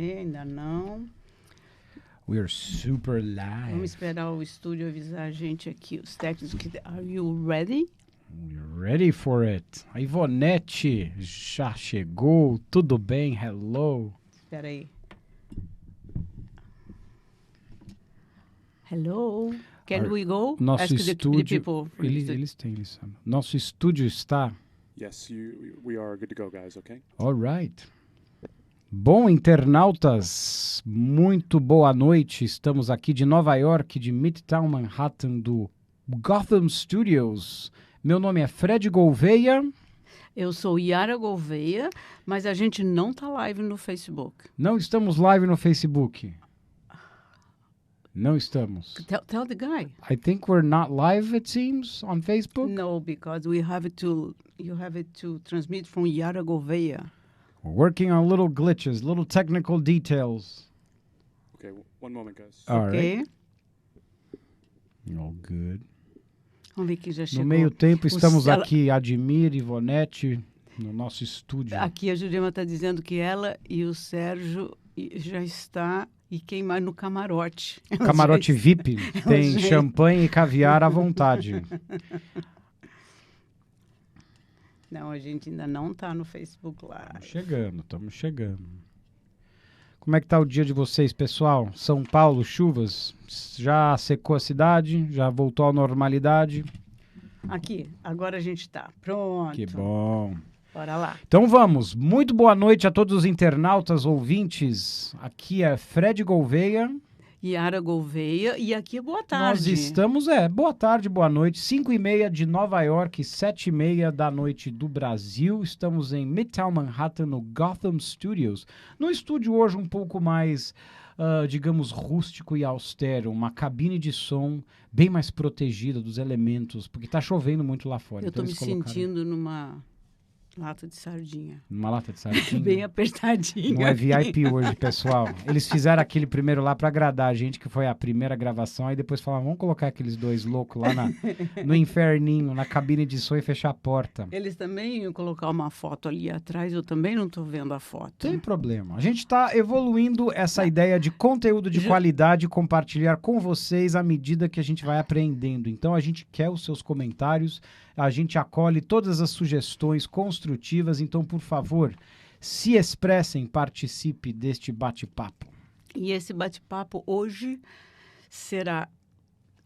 Ainda não. We are super live. Vamos esperar o estúdio avisar a gente aqui, os técnicos. Are you ready? We're ready for it. A Ivonete já chegou. Tudo bem? Hello. Espera aí. Hello. Can we go? Nosso Ask estúdio. the people. Eles sabem. Nosso estúdio está. Yes, we are good to go, guys, okay? All right. Bom, internautas, muito boa noite. Estamos aqui de Nova York, de Midtown Manhattan, do Gotham Studios. Meu nome é Fred Gouveia. Eu sou Yara Gouveia, mas a gente não tá live no Facebook. Não estamos live no Facebook. Não estamos. Tell the guy. I think we're not live, it seems, on Facebook. No, because you have to transmit from Yara Gouveia. We're working on little glitches, little technical details. Okay, one moment, guys. All Ok? right. All good. Vamos ver que já chegou. No meio tempo, estamos ela- aqui, Admir e Ivonete, no nosso estúdio. Aqui a Jurema está dizendo que ela e o Sérgio já está, e quem mais no camarote. Camarote VIP, tem já- champanhe e caviar à vontade. Não, a gente ainda não está no Facebook Live. Estamos chegando. Como é que tá o dia de vocês, pessoal? São Paulo, chuvas? Já secou a cidade? Já voltou à normalidade? Aqui, agora a gente está. Pronto. Que bom. Bora lá. Então vamos. Muito boa noite a todos os internautas, ouvintes. Aqui é Fred Gouveia. Yara Gouveia, e aqui é boa tarde. Nós estamos, boa tarde, boa noite, 5h30 de Nova York, 7h30 da noite do Brasil. Estamos em Midtown Manhattan, no Gotham Studios. No estúdio hoje um pouco mais, digamos, rústico e austero. Uma cabine de som bem mais protegida dos elementos, porque está chovendo muito lá fora. Eu estou Então me eles colocaram sentindo numa lata de sardinha. numa lata de sardinha. Bem apertadinha. Não é VIP hoje, pessoal. Eles fizeram aquele primeiro lá pra agradar a gente, que foi a primeira gravação. Aí depois falaram, vamos colocar aqueles dois loucos lá no inferninho, na cabine de som e fechar a porta. Eles também iam colocar uma foto ali atrás, eu também não estou vendo a foto. Tem problema. A gente está evoluindo essa ideia de conteúdo de qualidade e compartilhar com vocês à medida que a gente vai aprendendo. Então a gente quer os seus comentários, a gente acolhe todas as sugestões construtivas. Então, por favor, se expressem, participe deste bate-papo. E esse bate-papo hoje será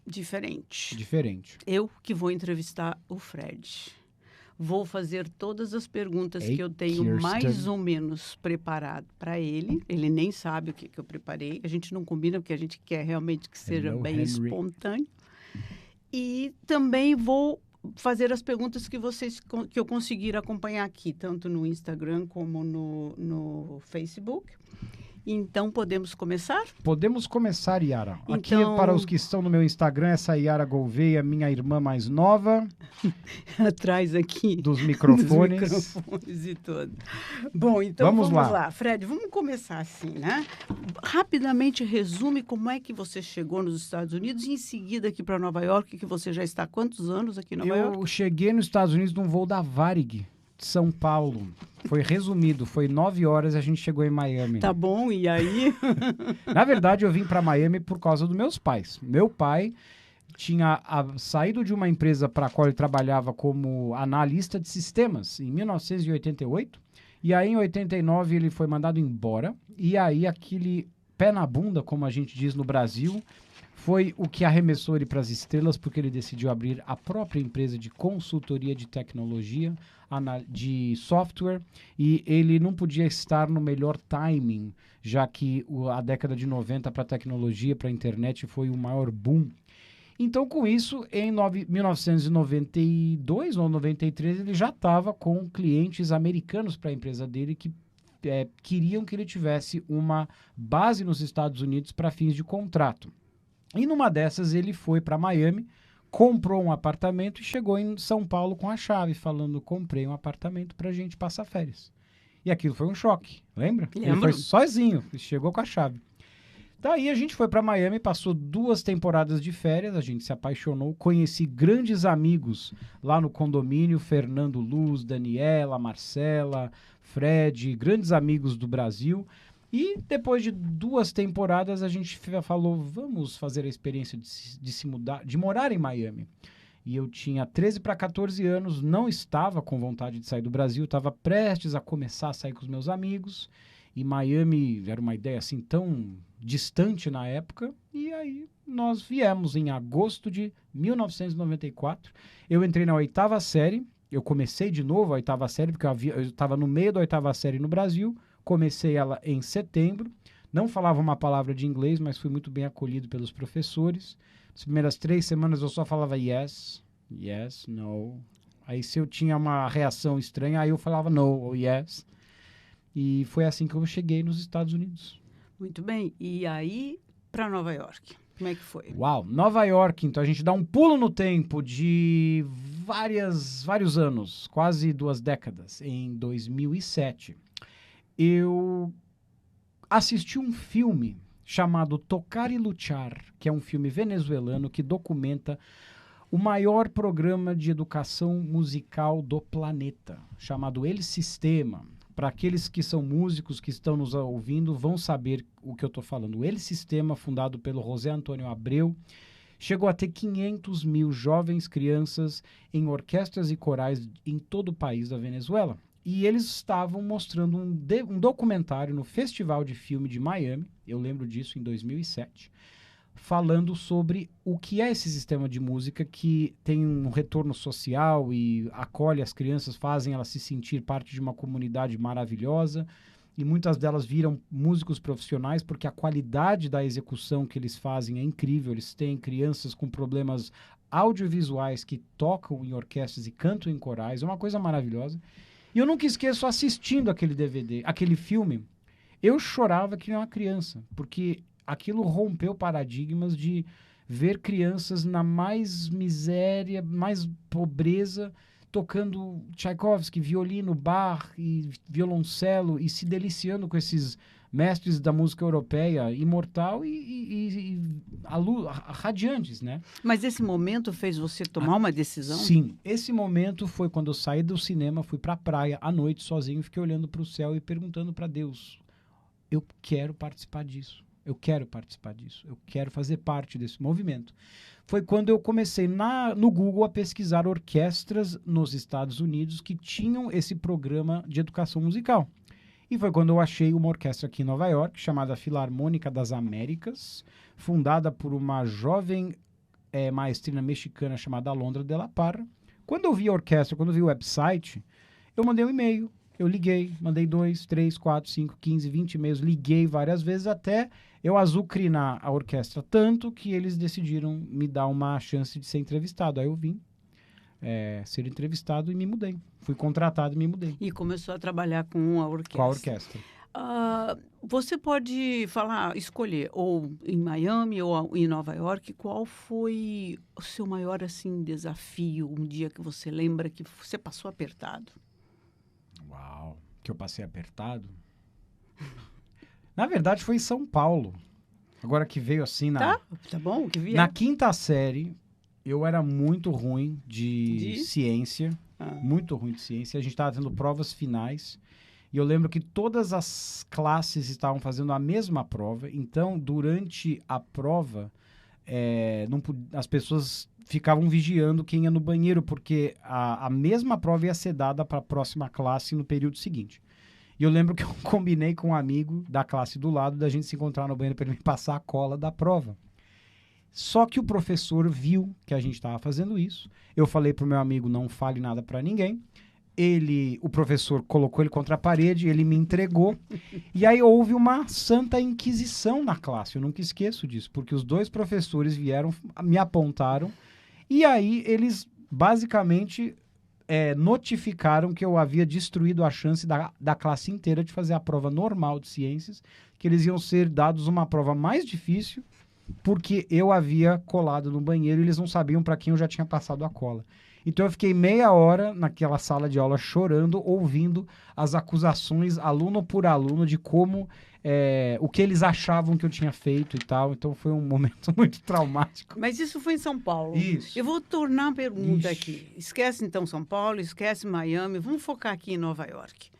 diferente. Diferente. Eu que vou entrevistar o Fred. Vou fazer todas as perguntas Ei, que eu tenho Kirsten. mais ou menos preparado para ele. Ele nem sabe o que eu preparei. A gente não combina porque a gente quer realmente que seja Hello, bem Henry. espontâneo. E também vou fazer as perguntas que que eu conseguir acompanhar aqui, tanto no Instagram como no Facebook. Então, podemos começar? Podemos começar, Yara. Aqui, Então- para os que estão no meu Instagram, essa Yara Gouveia, minha irmã mais nova, Atrás aqui. dos microfones. Dos microfones e tudo. Bom, então Vamos vamos lá. lá. Fred, vamos começar assim, né? Rapidamente resume como é que você chegou nos Estados Unidos e em seguida aqui para Nova York, que você já está há quantos anos aqui em Nova York? Eu cheguei nos Estados Unidos num voo da Varig, de São Paulo. Foi resumido, foi 9 horas e a gente chegou em Miami. Tá bom, e aí? Na verdade, eu vim para Miami por causa dos meus pais. Meu pai tinha saído de uma empresa para a qual ele trabalhava como analista de sistemas em 1988. E aí, em 89, ele foi mandado embora. E aí, aquele pé na bunda, como a gente diz no Brasil, foi o que arremessou ele para as estrelas, porque ele decidiu abrir a própria empresa de consultoria de tecnologia, de software, e ele não podia estar no melhor timing, já que a década de 90 para a tecnologia, para a internet, foi o maior boom. Então, com isso, em 1992 ou 93, ele já estava com clientes americanos para a empresa dele que queriam que ele tivesse uma base nos Estados Unidos para fins de contrato. E numa dessas ele foi para Miami, comprou um apartamento e chegou em São Paulo com a chave, falando, comprei um apartamento para a gente passar férias. E aquilo foi um choque, lembra? Ele Lembro. foi sozinho, chegou com a chave. Daí a gente foi para Miami, passou 2 temporadas de férias, a gente se apaixonou, conheci grandes amigos lá no condomínio, Fernando Luz, Daniela, Marcela, Fred, grandes amigos do Brasil. E depois de 2 temporadas, a gente falou, vamos fazer a experiência de se mudar, de morar em Miami. E eu tinha 13 para 14 anos, não estava com vontade de sair do Brasil, estava prestes a começar a sair com os meus amigos. E Miami era uma ideia assim tão distante na época. E aí nós viemos em agosto de 1994. Eu entrei na 8ª série, eu comecei de novo a 8ª série, porque eu estava no meio da 8ª série no Brasil. Comecei ela em setembro, não falava uma palavra de inglês, mas fui muito bem acolhido pelos professores. As primeiras 3 semanas eu só falava yes, yes, no. Aí se eu tinha uma reação estranha, aí eu falava no ou yes. E foi assim que eu cheguei nos Estados Unidos. Muito bem. E aí, para Nova York, como é que foi? Uau, Nova York, então a gente dá um pulo no tempo de vários anos, quase 2 décadas, em 2007. Eu assisti um filme chamado Tocar e Luchar, que é um filme venezuelano que documenta o maior programa de educação musical do planeta, chamado El Sistema. Para aqueles que são músicos que estão nos ouvindo, vão saber o que eu estou falando. O El Sistema, fundado pelo José Antônio Abreu, chegou a ter 500 mil jovens crianças em orquestras e corais em todo o país da Venezuela. E eles estavam mostrando um documentário no Festival de Filme de Miami, eu lembro disso, em 2007, falando sobre o que é esse sistema de música que tem um retorno social e acolhe as crianças, fazem elas se sentir parte de uma comunidade maravilhosa, e muitas delas viram músicos profissionais porque a qualidade da execução que eles fazem é incrível. Eles têm crianças com problemas audiovisuais que tocam em orquestras e cantam em corais, é uma coisa maravilhosa. E eu nunca esqueço, assistindo aquele DVD, aquele filme, eu chorava que nem uma criança, porque aquilo rompeu paradigmas de ver crianças na mais miséria, mais pobreza, tocando Tchaikovsky, violino, Bach e violoncelo e se deliciando com esses mestres da música europeia imortal e radiantes, né? Mas esse momento fez você tomar uma decisão? Sim, esse momento foi quando eu saí do cinema, fui pra praia à noite sozinho, fiquei olhando para o céu e perguntando para Deus, eu quero participar disso, eu quero participar disso, eu quero fazer parte desse movimento. Foi quando eu comecei no Google a pesquisar orquestras nos Estados Unidos que tinham esse programa de educação musical. E foi quando eu achei uma orquestra aqui em Nova York, chamada Filarmônica das Américas, fundada por uma jovem maestrina mexicana chamada Alondra de la Parra. Quando eu vi a orquestra, quando eu vi o website, eu mandei um e-mail, eu liguei, mandei 2, 3, 4, 5, 15, 20 e-mails, liguei várias vezes até eu azucrinar a orquestra tanto que eles decidiram me dar uma chance de ser entrevistado. Aí eu vim ser entrevistado e me mudei. Fui contratado e me mudei. E começou a trabalhar com a orquestra. Com a orquestra. Você pode escolher, ou em Miami ou em Nova York, qual foi o seu maior assim, desafio, um dia que você lembra que você passou apertado? Uau, que eu passei apertado? Na verdade, foi em São Paulo. Agora que veio assim Tá bom, que vier. Na 5ª série, eu era muito ruim de ciência. Muito ruim de ciência. A gente estava tendo provas finais. E eu lembro que todas as classes estavam fazendo a mesma prova. Então, durante a prova, as pessoas ficavam vigiando quem ia no banheiro, porque a mesma prova ia ser dada para a próxima classe no período seguinte. E eu lembro que eu combinei com um amigo da classe do lado da gente se encontrar no banheiro para ele me passar a cola da prova. Só que o professor viu que a gente estava fazendo isso. Eu falei pro meu amigo, não fale nada para ninguém. O professor colocou ele contra a parede, ele me entregou. E aí houve uma santa inquisição na classe. Eu nunca esqueço disso, porque os 2 professores vieram, me apontaram. E aí eles basicamente notificaram que eu havia destruído a chance da classe inteira de fazer a prova normal de ciências, que eles iam ser dados uma prova mais difícil, porque eu havia colado no banheiro e eles não sabiam para quem eu já tinha passado a cola. Então eu fiquei meia hora naquela sala de aula chorando, ouvindo as acusações, aluno por aluno, de como, o que eles achavam que eu tinha feito e tal. Então foi um momento muito traumático. Mas isso foi em São Paulo. Isso. Eu vou tornar a pergunta aqui. Esquece então São Paulo, esquece Miami, vamos focar aqui em Nova York.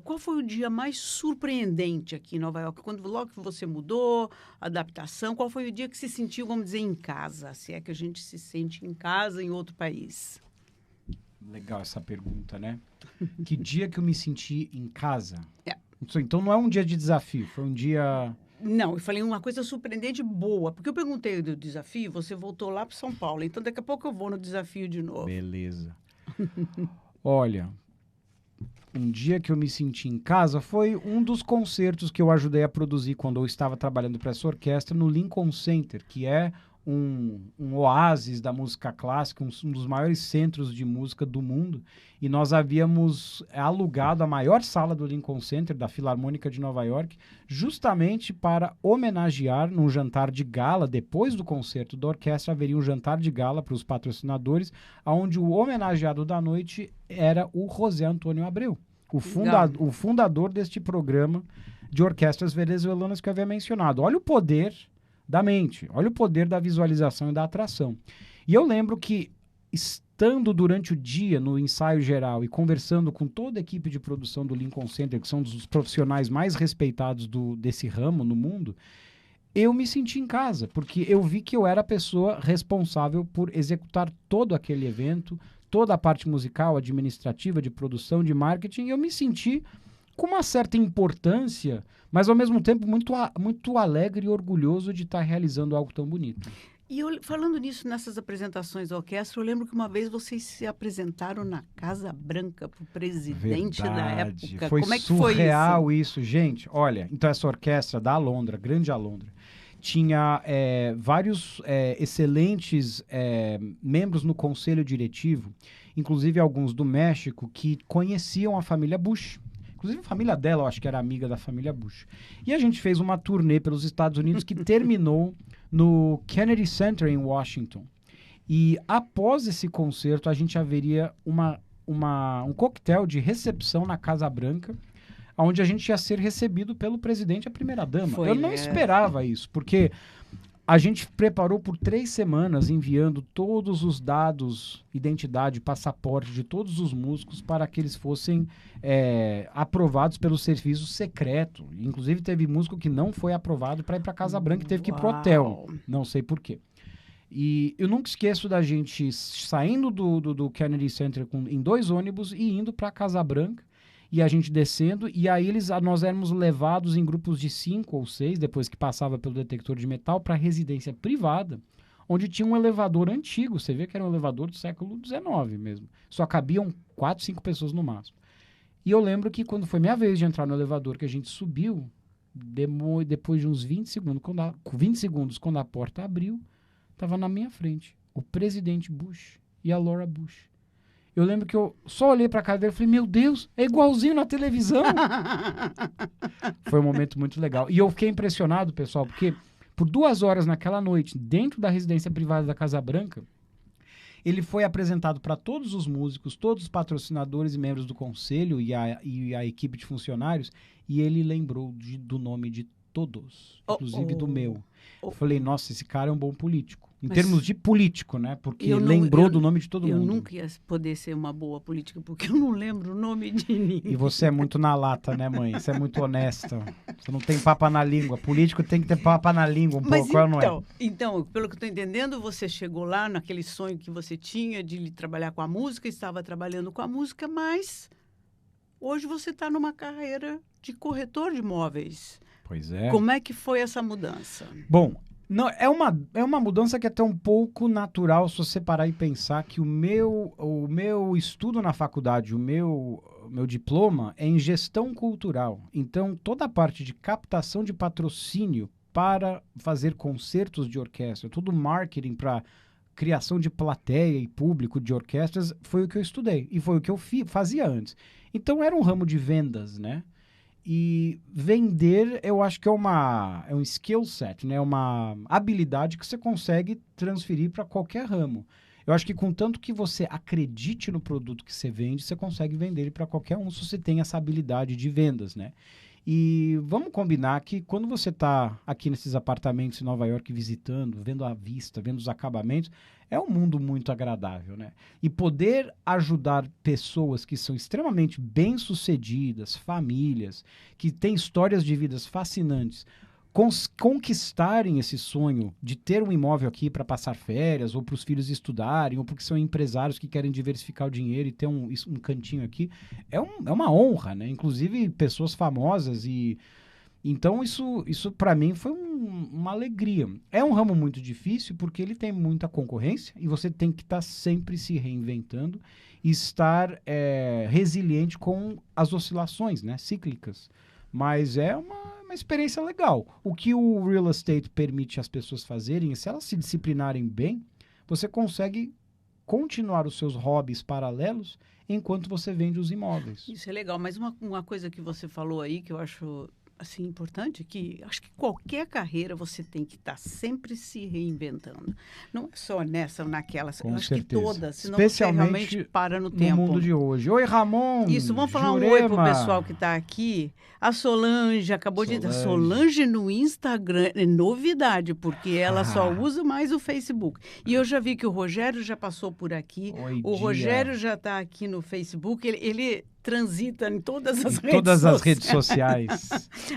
Qual foi o dia mais surpreendente aqui em Nova York? Quando logo que você mudou, adaptação, qual foi o dia que se sentiu, vamos dizer, em casa? Se é que a gente se sente em casa em outro país. Legal essa pergunta, né? Que dia que eu me senti em casa? É. Então não é um dia de desafio, foi um dia... Não, eu falei uma coisa surpreendente boa, porque eu perguntei do desafio, você voltou lá para São Paulo, então daqui a pouco eu vou no desafio de novo. Beleza. Olha, um dia que eu me senti em casa foi um dos concertos que eu ajudei a produzir quando eu estava trabalhando para essa orquestra no Lincoln Center, que é um oásis da música clássica, um dos maiores centros de música do mundo. E nós havíamos alugado a maior sala do Lincoln Center, da Filarmônica de Nova York, justamente para homenagear num jantar de gala, depois do concerto da orquestra, haveria um jantar de gala para os patrocinadores, onde o homenageado da noite era o José Antônio Abreu, o fundador deste programa de orquestras venezuelanas que eu havia mencionado. Olha o poder da mente, olha o poder da visualização e da atração. E eu lembro que, estando durante o dia no ensaio geral e conversando com toda a equipe de produção do Lincoln Center, que são dos profissionais mais respeitados desse ramo no mundo, eu me senti em casa, porque eu vi que eu era a pessoa responsável por executar todo aquele evento, toda a parte musical, administrativa, de produção, de marketing, e eu me senti com uma certa importância, mas ao mesmo tempo muito alegre e orgulhoso de estar realizando algo tão bonito. E falando nisso, nessas apresentações da orquestra, eu lembro que uma vez vocês se apresentaram na Casa Branca para o presidente da época. Foi Como é que foi surreal isso, gente. Olha, então essa orquestra da Alondra, Grande Alondra, tinha vários excelentes membros no conselho diretivo, inclusive alguns do México, que conheciam a família Bush. Inclusive a família dela, eu acho que era amiga da família Bush. E a gente fez uma turnê pelos Estados Unidos que terminou no Kennedy Center em Washington. E após esse concerto, a gente haveria um coquetel de recepção na Casa Branca, onde a gente ia ser recebido pelo presidente e a primeira-dama. Eu não esperava isso, porque a gente preparou por 3 semanas enviando todos os dados, identidade, passaporte de todos os músicos para que eles fossem aprovados pelo serviço secreto. Inclusive teve músico que não foi aprovado para ir para a Casa Branca e teve que ir pro hotel. Não sei por quê. E eu nunca esqueço da gente saindo do Kennedy Center em 2 ônibus e indo para a Casa Branca. E a gente descendo, e aí nós éramos levados em grupos de 5 ou 6, depois que passava pelo detector de metal, para residência privada, onde tinha um elevador antigo. Você vê que era um elevador do século XIX mesmo. Só cabiam 4, 5 pessoas no máximo. E eu lembro que quando foi minha vez de entrar no elevador, que a gente subiu, depois de uns 20 segundos, quando a porta abriu, estava na minha frente o presidente Bush e a Laura Bush. Eu lembro que eu só olhei pra cara dele e falei, meu Deus, é igualzinho na televisão. Foi um momento muito legal. E eu fiquei impressionado, pessoal, porque por 2 horas naquela noite, dentro da residência privada da Casa Branca, ele foi apresentado para todos os músicos, todos os patrocinadores e membros do conselho e a equipe de funcionários, e ele lembrou do nome de todos, inclusive do meu. Eu falei, nossa, esse cara é um bom político. Em termos de político, né? Porque lembrou do nome de todo mundo. Eu nunca ia poder ser uma boa política, porque eu não lembro o nome de ninguém. E você é muito na lata, né, mãe? Você é muito honesta. Você não tem papa na língua. Político tem que ter papa na língua um pouco, não é? Então, pelo que eu estou entendendo, você chegou lá naquele sonho que você tinha de trabalhar com a música, estava trabalhando com a música, mas hoje você está numa carreira de corretor de imóveis. Pois é. Como é que foi essa mudança? Bom, não, é uma mudança que é até um pouco natural se você parar e pensar que o meu estudo na faculdade, o meu diploma é em gestão cultural. Então, toda a parte de captação de patrocínio para fazer concertos de orquestra, todo o marketing para criação de plateia e público de orquestras foi o que eu estudei e foi o que eu fazia antes. Então, era um ramo de vendas, né? E vender, eu acho que é um skill set, né? Uma habilidade que você consegue transferir para qualquer ramo. Eu acho que contanto que você acredite no produto que você vende, você consegue vender ele para qualquer um se você tem essa habilidade de vendas, né? E vamos combinar que quando você está aqui nesses apartamentos em Nova York visitando, vendo a vista, vendo os acabamentos, é um mundo muito agradável, né? E poder ajudar pessoas que são extremamente bem-sucedidas, famílias, que têm histórias de vidas fascinantes, conquistarem esse sonho de ter um imóvel aqui para passar férias, ou para os filhos estudarem, ou porque são empresários que querem diversificar o dinheiro e ter um cantinho aqui, é uma honra, né? Inclusive pessoas famosas e... Então isso para mim foi uma alegria. É um ramo muito difícil porque ele tem muita concorrência e você tem que estar sempre se reinventando e estar resiliente com as oscilações, né, cíclicas. Mas é uma experiência legal. O que o real estate permite as pessoas fazerem, se elas se disciplinarem bem, você consegue continuar os seus hobbies paralelos enquanto você vende os imóveis. Isso é legal, mas uma coisa que você falou aí que eu acho assim importante, que acho que qualquer carreira você tem que estar sempre se reinventando. Não é só nessa ou naquela, Com eu acho certeza. que todas, senão Especialmente você realmente para no tempo. No mundo de hoje. Oi, Ramon! Isso, vamos falar Jurema. um oi pro pessoal que está aqui. A Solange acabou de... Solange no Instagram, é novidade, porque ela só usa mais o Facebook. E eu já vi que o Rogério já passou por aqui. Oi, o dia. Rogério já está aqui no Facebook. Ele transita em todas as redes sociais.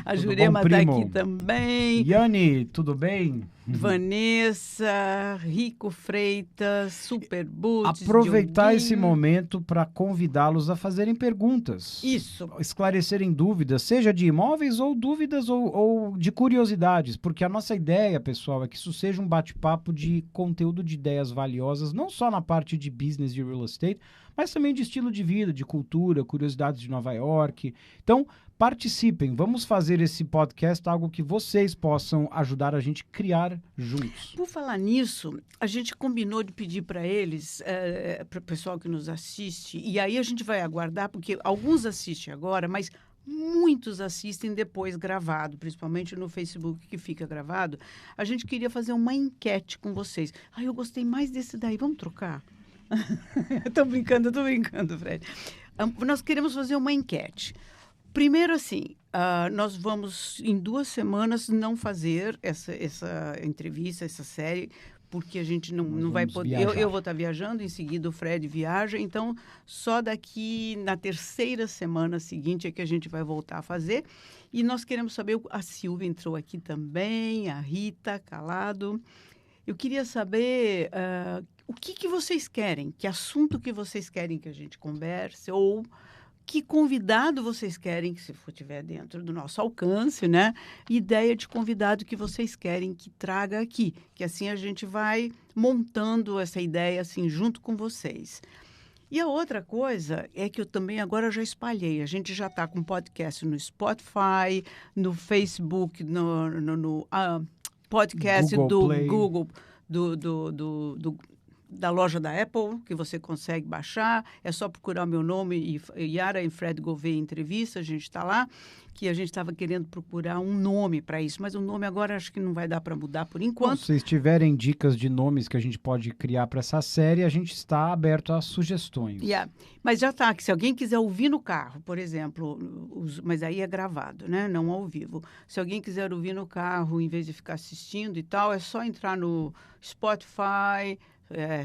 A Jurema está aqui também. Yane, tudo bem? Vanessa, Rico Freitas, Super Boots. Aproveitar Dioguinho. esse momento para convidá-los a fazerem perguntas. Isso. Esclarecerem dúvidas, seja de imóveis ou dúvidas ou de curiosidades, porque a nossa ideia, pessoal, é que isso seja um bate-papo de conteúdo de ideias valiosas, não só na parte de business de real estate, mas também de estilo de vida, de cultura, curiosidades de Nova York. Então, participem, vamos fazer esse podcast algo que vocês possam ajudar a gente a criar juntos. Por falar nisso, a gente combinou de pedir para eles, para o pessoal que nos assiste, e aí a gente vai aguardar, porque alguns assistem agora, mas muitos assistem depois gravado, principalmente no Facebook que fica gravado. A gente queria fazer uma enquete com vocês. Eu gostei mais desse daí, vamos trocar? Tô brincando, Fred. Nós queremos fazer uma enquete. Primeiro, assim, nós vamos, em 2 semanas, não fazer essa entrevista, essa série, porque a gente não vai poder... Eu vou estar viajando, em seguida o Fred viaja, então só daqui na 3ª semana seguinte é que a gente vai voltar a fazer. E nós queremos saber, a Silvia entrou aqui também, a Rita Calado. Eu queria saber o que vocês querem, que assunto que vocês querem que a gente converse, ou que convidado vocês querem, que se tiver dentro do nosso alcance, né? Ideia de convidado que vocês querem que traga aqui, que assim a gente vai montando essa ideia assim junto com vocês. E a outra coisa é que eu também agora já espalhei. A gente já está com podcast no Spotify, no Facebook, no podcast Google do Play. Google, da loja da Apple, que você consegue baixar. É só procurar o meu nome, Yara e Fred Gouveia Entrevista, a gente está lá, que a gente estava querendo procurar um nome para isso, mas o nome agora acho que não vai dar para mudar por enquanto. Se vocês tiverem dicas de nomes que a gente pode criar para essa série, a gente está aberto a sugestões. Mas já está, que se alguém quiser ouvir no carro, por exemplo, mas aí é gravado, né? Não ao vivo. Se alguém quiser ouvir no carro, em vez de ficar assistindo e tal, é só entrar no Spotify,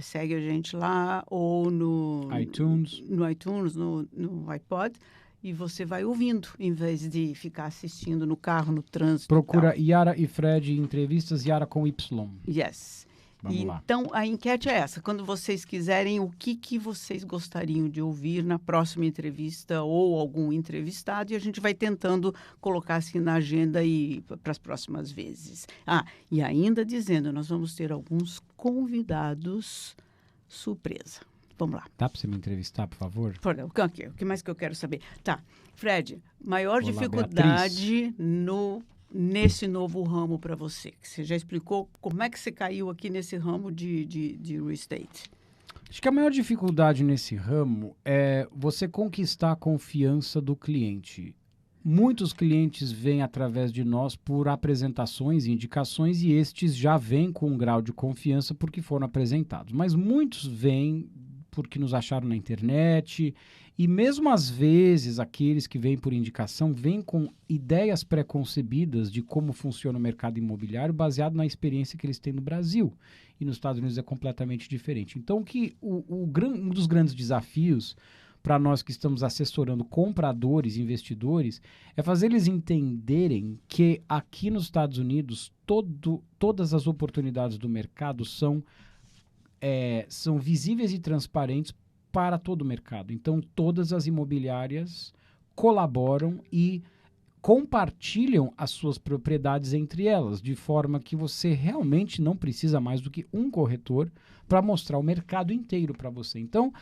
segue a gente lá, ou no iTunes, no iPod, e você vai ouvindo, em vez de ficar assistindo no carro, no trânsito. Procura Yara e Fred Entrevistas, Yara com Y. Yes. Vamos lá. Então, a enquete é essa. Quando vocês quiserem, o que vocês gostariam de ouvir na próxima entrevista ou algum entrevistado, e a gente vai tentando colocar assim na agenda e para as próximas vezes. E ainda dizendo, nós vamos ter alguns convidados surpresa. Vamos lá. Dá para você me entrevistar, por favor? O que mais que eu quero saber? Tá. Fred, maior dificuldade nesse novo ramo para você? Que você já explicou como é que você caiu aqui nesse ramo de real estate. Acho que a maior dificuldade nesse ramo é você conquistar a confiança do cliente. Muitos clientes vêm através de nós por apresentações e indicações e estes já vêm com um grau de confiança porque foram apresentados. Mas muitos vêm porque nos acharam na internet E mesmo às vezes, aqueles que vêm por indicação vêm com ideias pré-concebidas de como funciona o mercado imobiliário baseado na experiência que eles têm no Brasil. E nos Estados Unidos é completamente diferente. Então, um dos grandes desafios para nós que estamos assessorando compradores e investidores é fazer eles entenderem que aqui nos Estados Unidos todas as oportunidades do mercado são visíveis e transparentes para todo o mercado. Então, todas as imobiliárias colaboram e compartilham as suas propriedades entre elas, de forma que você realmente não precisa mais do que um corretor para mostrar o mercado inteiro para você. Então,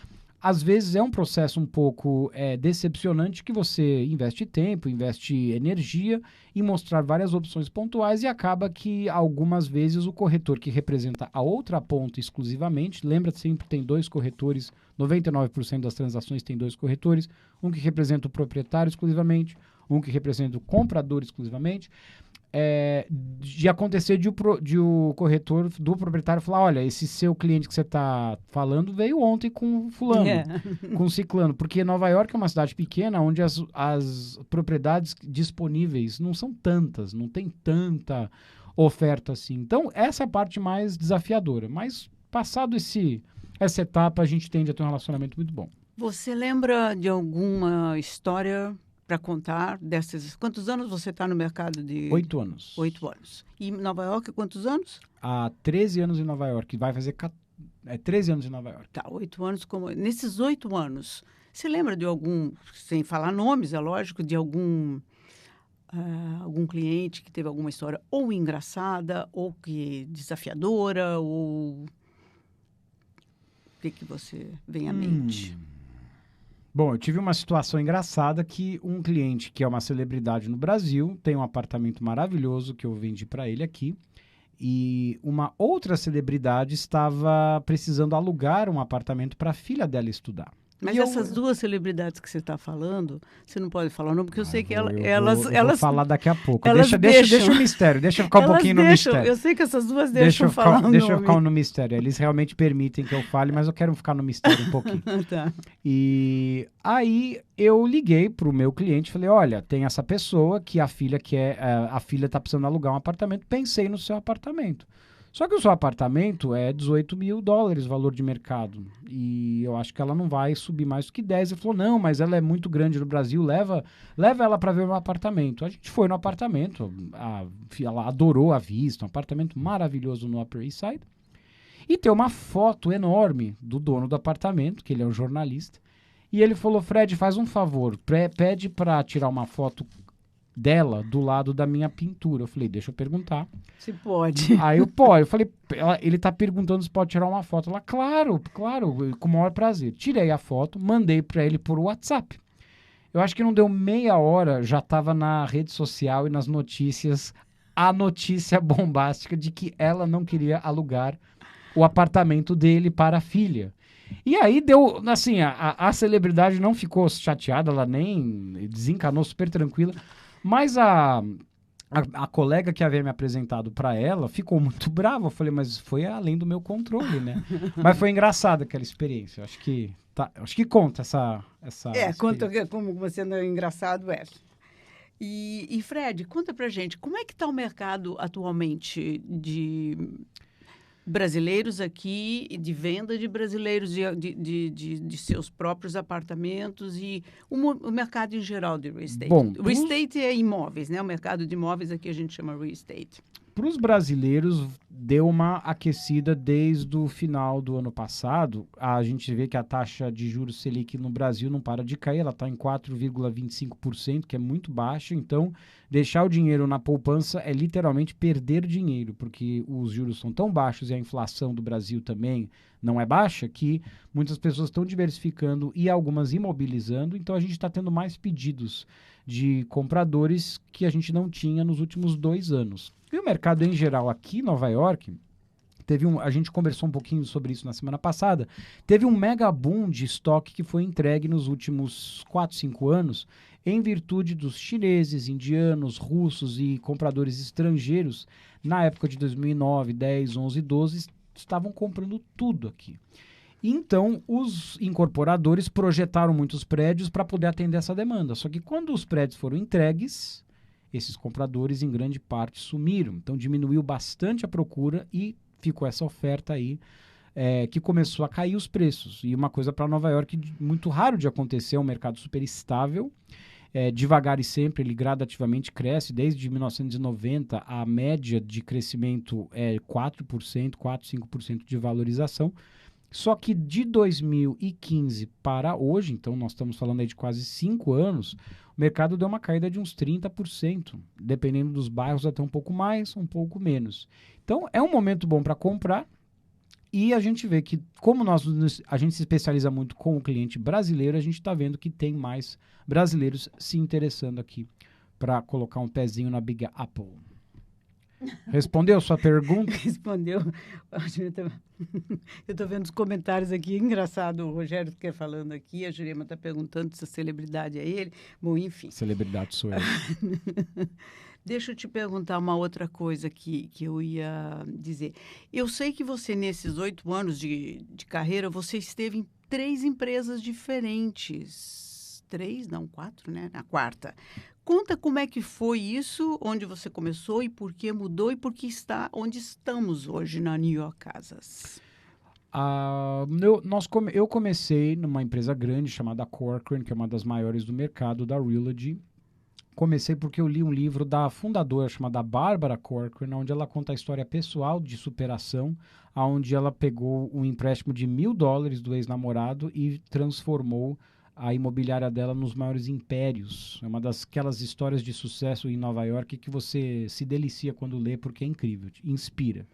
às vezes é um processo um pouco decepcionante que você investe tempo, investe energia em mostrar várias opções pontuais e acaba que algumas vezes o corretor que representa a outra ponta exclusivamente, lembra que sempre tem 2 corretores, 99% das transações tem 2 corretores, um que representa o proprietário exclusivamente, um que representa o comprador exclusivamente, de acontecer de o corretor do proprietário falar, olha, esse seu cliente que você está falando veio ontem com fulano, com ciclano, porque Nova York é uma cidade pequena onde as propriedades disponíveis não são tantas, não tem tanta oferta assim. Então, essa é a parte mais desafiadora, mas passado essa etapa, a gente tende a ter um relacionamento muito bom. Você lembra de alguma história para contar dessas? Quantos anos você está no mercado de... 8 anos. 8 anos. E em Nova York, quantos anos? Há 13 anos em Nova York. Vai fazer 13 anos em Nova York. Tá, 8 anos. Nesses 8 anos, você lembra de algum, sem falar nomes, é lógico, de algum cliente que teve alguma história ou engraçada, ou que desafiadora, ou... O que você vem à mente? Bom, eu tive uma situação engraçada que um cliente que é uma celebridade no Brasil tem um apartamento maravilhoso que eu vendi para ele aqui e uma outra celebridade estava precisando alugar um apartamento para a filha dela estudar. Mas essas 2 celebridades que você está falando, você não pode falar o nome, porque eu sei que elas vou falar daqui a pouco. Deixa o mistério, deixa eu ficar um pouquinho no mistério. Eu sei que essas 2 deixam falar o nome. Deixa eu ficar no mistério. Eles realmente permitem que eu fale, mas eu quero ficar no mistério um pouquinho. Tá. E aí eu liguei para o meu cliente e falei, olha, tem essa pessoa que a filha está precisando alugar um apartamento, pensei no seu apartamento. Só que o seu apartamento é $18 mil, valor de mercado. E eu acho que ela não vai subir mais do que 10. Ele falou, não, mas ela é muito grande no Brasil, leva ela para ver o meu apartamento. A gente foi no apartamento, ela adorou a vista, um apartamento maravilhoso no Upper East Side. E tem uma foto enorme do dono do apartamento, que ele é um jornalista. E ele falou, Fred, faz um favor, pede para tirar uma foto dela do lado da minha pintura. Eu falei, deixa eu perguntar. Se pode. Aí eu falei, ele tá perguntando se pode tirar uma foto. Ela, claro, com o maior prazer. Tirei a foto, mandei para ele por WhatsApp. Eu acho que não deu meia hora, já estava na rede social e nas notícias a notícia bombástica de que ela não queria alugar o apartamento dele para a filha. E aí deu, assim, a celebridade não ficou chateada, ela nem desencanou, super tranquila. Mas a colega que havia me apresentado para ela ficou muito brava. Eu falei, mas foi além do meu controle, né? Mas foi engraçada aquela experiência. Acho que conta essa conta como você não é engraçado, E Fred, conta pra gente, como é que está o mercado atualmente de brasileiros aqui, de venda de brasileiros de seus próprios apartamentos e o mercado em geral de real estate? Bom, real estate é imóveis, né? O mercado de imóveis aqui a gente chama real estate. Para os brasileiros, deu uma aquecida desde o final do ano passado. A gente vê que a taxa de juros Selic no Brasil não para de cair, ela está em 4,25%, que é muito baixo. Então, deixar o dinheiro na poupança é literalmente perder dinheiro, porque os juros são tão baixos e a inflação do Brasil também não é baixa, que muitas pessoas estão diversificando e algumas imobilizando. Então, a gente está tendo mais pedidos de compradores que a gente não tinha nos últimos 2 anos. E o mercado em geral aqui em Nova York, a gente conversou um pouquinho sobre isso na semana passada, teve um mega boom de estoque que foi entregue nos últimos 4, 5 anos, em virtude dos chineses, indianos, russos e compradores estrangeiros, na época de 2009, 10, 11, 12, estavam comprando tudo aqui. Então, os incorporadores projetaram muitos prédios para poder atender essa demanda. Só que quando os prédios foram entregues, esses compradores, em grande parte, sumiram. Então, diminuiu bastante a procura e ficou essa oferta aí, que começou a cair os preços. E uma coisa para Nova York muito raro de acontecer, é um mercado super estável. Devagar e sempre, ele gradativamente cresce. Desde 1990, a média de crescimento é 4%, 5% de valorização. Só que de 2015 para hoje, então nós estamos falando aí de quase 5 anos, o mercado deu uma caída de uns 30%, dependendo dos bairros até um pouco mais, um pouco menos. Então é um momento bom para comprar e a gente vê que como a gente se especializa muito com o cliente brasileiro, a gente está vendo que tem mais brasileiros se interessando aqui para colocar um pezinho na Big Apple. Respondeu sua pergunta? Respondeu. Eu estou vendo os comentários aqui. Engraçado, o Rogério quer falando aqui, a Jurema está perguntando se a celebridade é ele. Bom, enfim. Celebridade sou eu. Deixa eu te perguntar uma outra coisa que eu ia dizer. Eu sei que você, nesses 8 anos de carreira, você esteve em 3 empresas diferentes. 3, não, 4, né? Na 4ª. Conta como é que foi isso, onde você começou e por que mudou e por que está onde estamos hoje na New York Casas. Eu comecei numa empresa grande chamada Corcoran, que é uma das maiores do mercado da Realogy. Comecei porque eu li um livro da fundadora chamada Barbara Corcoran, onde ela conta a história pessoal de superação, onde ela pegou um empréstimo de $1.000 do ex-namorado e transformou a imobiliária dela nos maiores impérios. É uma daquelas histórias de sucesso em Nova York que você se delicia quando lê, porque é incrível, te inspira.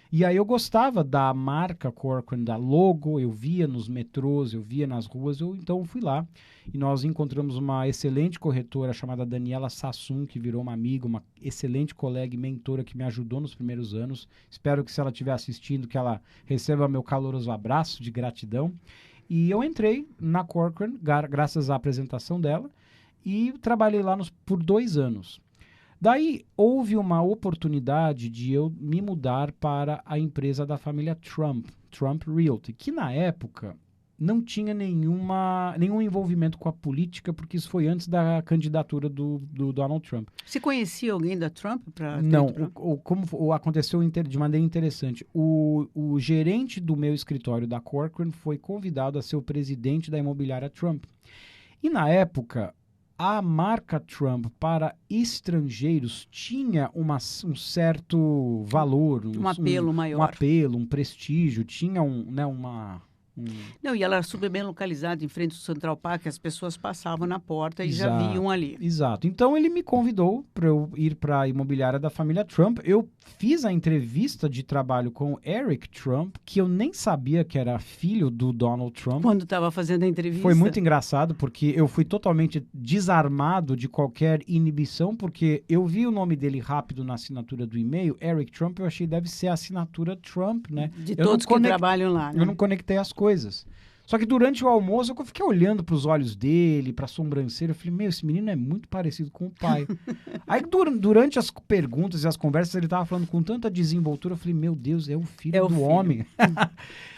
E aí eu gostava da marca Corcoran, da logo, eu via nos metrôs, eu via nas ruas, então fui lá e nós encontramos uma excelente corretora chamada Daniela Sassoon, que virou uma amiga, uma excelente colega e mentora que me ajudou nos primeiros anos. Espero que, se ela estiver assistindo, que ela receba meu caloroso abraço de gratidão. E eu entrei na Corcoran, graças à apresentação dela, e trabalhei lá por 2 anos. Daí houve uma oportunidade de eu me mudar para a empresa da família Trump Realty, que na época não tinha nenhum envolvimento com a política, porque isso foi antes da candidatura do Donald Trump. Você conhecia alguém da Trump? Não, como aconteceu de maneira interessante. O gerente do meu escritório da Corcoran foi convidado a ser o presidente da imobiliária Trump. E na época, a marca Trump para estrangeiros tinha um certo valor. Um apelo maior. Um apelo, um prestígio, tinha Não, e ela era super bem localizada em frente ao Central Park, as pessoas passavam na porta e Exato, já viam ali. Exato. Então ele me convidou para eu ir para a imobiliária da família Trump. Eu fiz a entrevista de trabalho com o Eric Trump, que eu nem sabia que era filho do Donald Trump. Quando estava fazendo a entrevista. Foi muito engraçado, porque eu fui totalmente desarmado de qualquer inibição, porque eu vi o nome dele rápido na assinatura do e-mail, Eric Trump, eu achei que deve ser a assinatura Trump, né? De todos que trabalham lá, né? Eu não conectei as coisas. Só que durante o almoço eu fiquei olhando para os olhos dele, para a sobrancelha, eu falei, esse menino é muito parecido com o pai. Aí durante as perguntas e as conversas ele estava falando com tanta desenvoltura, eu falei, meu Deus, é o filho do homem.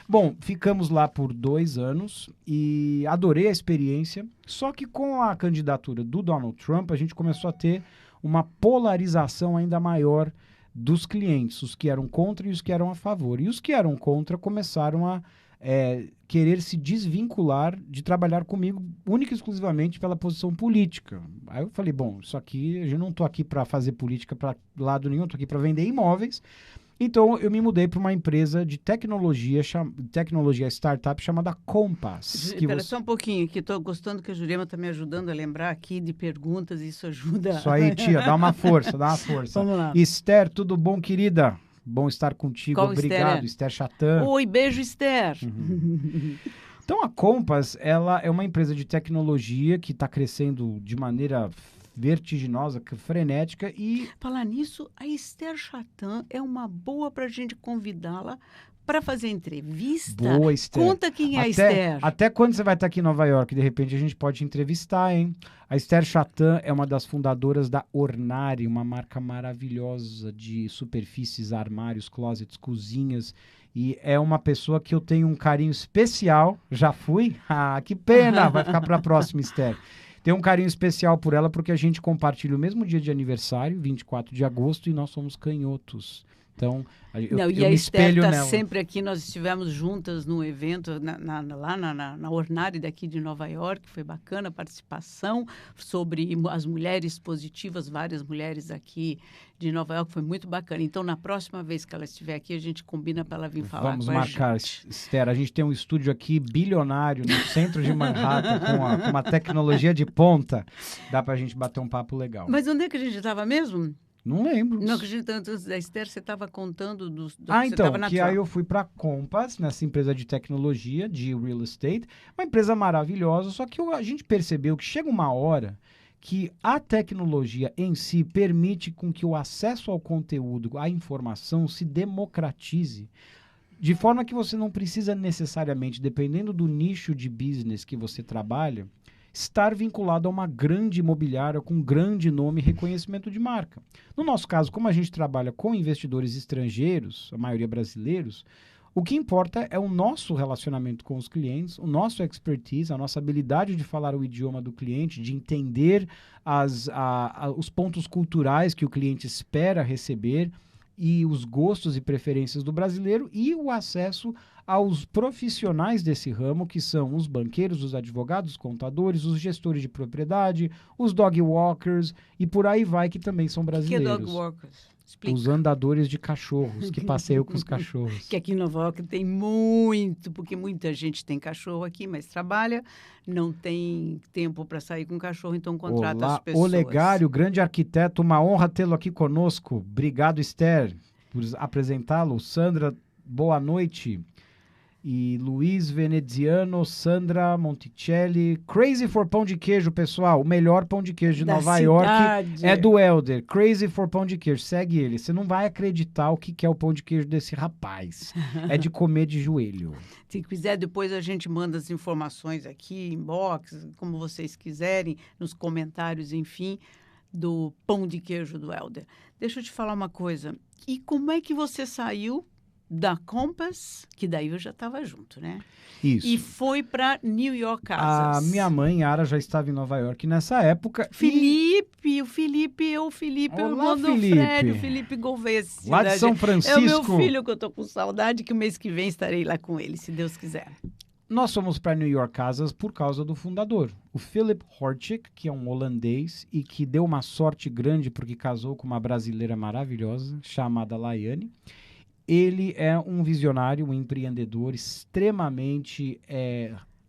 Bom, ficamos lá por 2 anos e adorei a experiência, só que com a candidatura do Donald Trump a gente começou a ter uma polarização ainda maior dos clientes, os que eram contra e os que eram a favor. E os que eram contra começaram a querer se desvincular de trabalhar comigo única e exclusivamente pela posição política. Aí eu falei, bom, isso aqui, eu não estou aqui para fazer política para lado nenhum, estou aqui para vender imóveis. Então eu me mudei para uma empresa de tecnologia startup chamada Compass. Espera só um pouquinho aqui, estou gostando que a Jurema está me ajudando a lembrar aqui de perguntas, isso ajuda. Isso aí, tia, dá uma força. Vamos lá. Esther, tudo bom, querida? Bom estar contigo. Qual obrigado, Esther Chatan. Oi, beijo, Esther. Então, a Compass, ela é uma empresa de tecnologia que está crescendo de maneira vertiginosa, frenética e... Falar nisso, a Esther Chatan é uma boa para a gente convidá-la para fazer entrevista, Boa, Esther. conta quem é a Esther. Até quando você vai estar aqui em Nova York, de repente a gente pode entrevistar, hein? A Esther Chatan é uma das fundadoras da Ornari, uma marca maravilhosa de superfícies, armários, closets, cozinhas. E é uma pessoa que eu tenho um carinho especial. Já fui? Ah, que pena! Vai ficar para a próxima, Esther. Tenho um carinho especial por ela porque a gente compartilha o mesmo dia de aniversário, 24 de agosto, e nós somos canhotos. Então, eu e a me Esther espelho está nela. sempre aqui, nós estivemos juntas num evento lá na Ornari daqui de Nova York, foi bacana a participação sobre as mulheres positivas, várias mulheres aqui de Nova York, foi muito bacana. Então, na próxima vez que ela estiver aqui, a gente combina para ela vir falar Vamos com a marcar, gente. Esther. A gente tem um estúdio aqui bilionário no centro de Manhattan com uma tecnologia de ponta. Dá pra gente bater um papo legal. Mas onde é que a gente estava mesmo? Não lembro. Não acredito, antes da Esther, você estava contando do Ah, você estava então, na que Trump. aí eu fui para Compass, nessa empresa de tecnologia, de real estate, uma empresa maravilhosa, só que a gente percebeu que chega uma hora que a tecnologia em si permite com que o acesso ao conteúdo, à informação, se democratize, de forma que você não precisa necessariamente, dependendo do nicho de business que você trabalha, estar vinculado a uma grande imobiliária com grande nome e reconhecimento de marca. No nosso caso, como a gente trabalha com investidores estrangeiros, a maioria brasileiros, o que importa é o nosso relacionamento com os clientes, o nosso expertise, a nossa habilidade de falar o idioma do cliente, de entender os pontos culturais que o cliente espera receber e os gostos e preferências do brasileiro e o acesso aos profissionais desse ramo, que são os banqueiros, os advogados, os contadores, os gestores de propriedade, os dog walkers e por aí vai, que também são O que é brasileiros. dog walkers? Explica. Os andadores de cachorros, que passeiam com os cachorros. Que aqui em Nova York tem muito, porque muita gente tem cachorro aqui, mas trabalha, não tem tempo para sair com cachorro, então contrata as Olá, pessoas. Olegário, grande arquiteto, uma honra tê-lo aqui conosco. Obrigado, Esther, por apresentá-lo. Sandra, boa noite. E Luiz Veneziano, Sandra Monticelli. Crazy for pão de queijo, pessoal. O melhor pão de queijo de Da Nova cidade. York é do Helder. Crazy for pão de queijo. Segue ele. Você não vai acreditar o que é o pão de queijo desse rapaz. É de comer de joelho. Se quiser, depois a gente manda as informações aqui, inbox, como vocês quiserem, nos comentários, enfim, do pão de queijo do Helder. Deixa eu te falar uma coisa. E como é que você saiu da Compass, que daí eu já estava junto, né? Isso. E foi para New York A Casas. minha mãe, Yara, já estava em Nova York nessa época. Felipe, o Felipe, o Olá, irmão do Felipe. Fred, o Felipe Gouveia. Lá de São Francisco. É o meu filho que eu tô com saudade, que o mês que vem estarei lá com ele, se Deus quiser. Nós fomos para New York Casas por causa do fundador, o Philip Horchik, que é um holandês e que deu uma sorte grande porque casou com uma brasileira maravilhosa chamada Laiane. Ele é um visionário, um empreendedor extremamente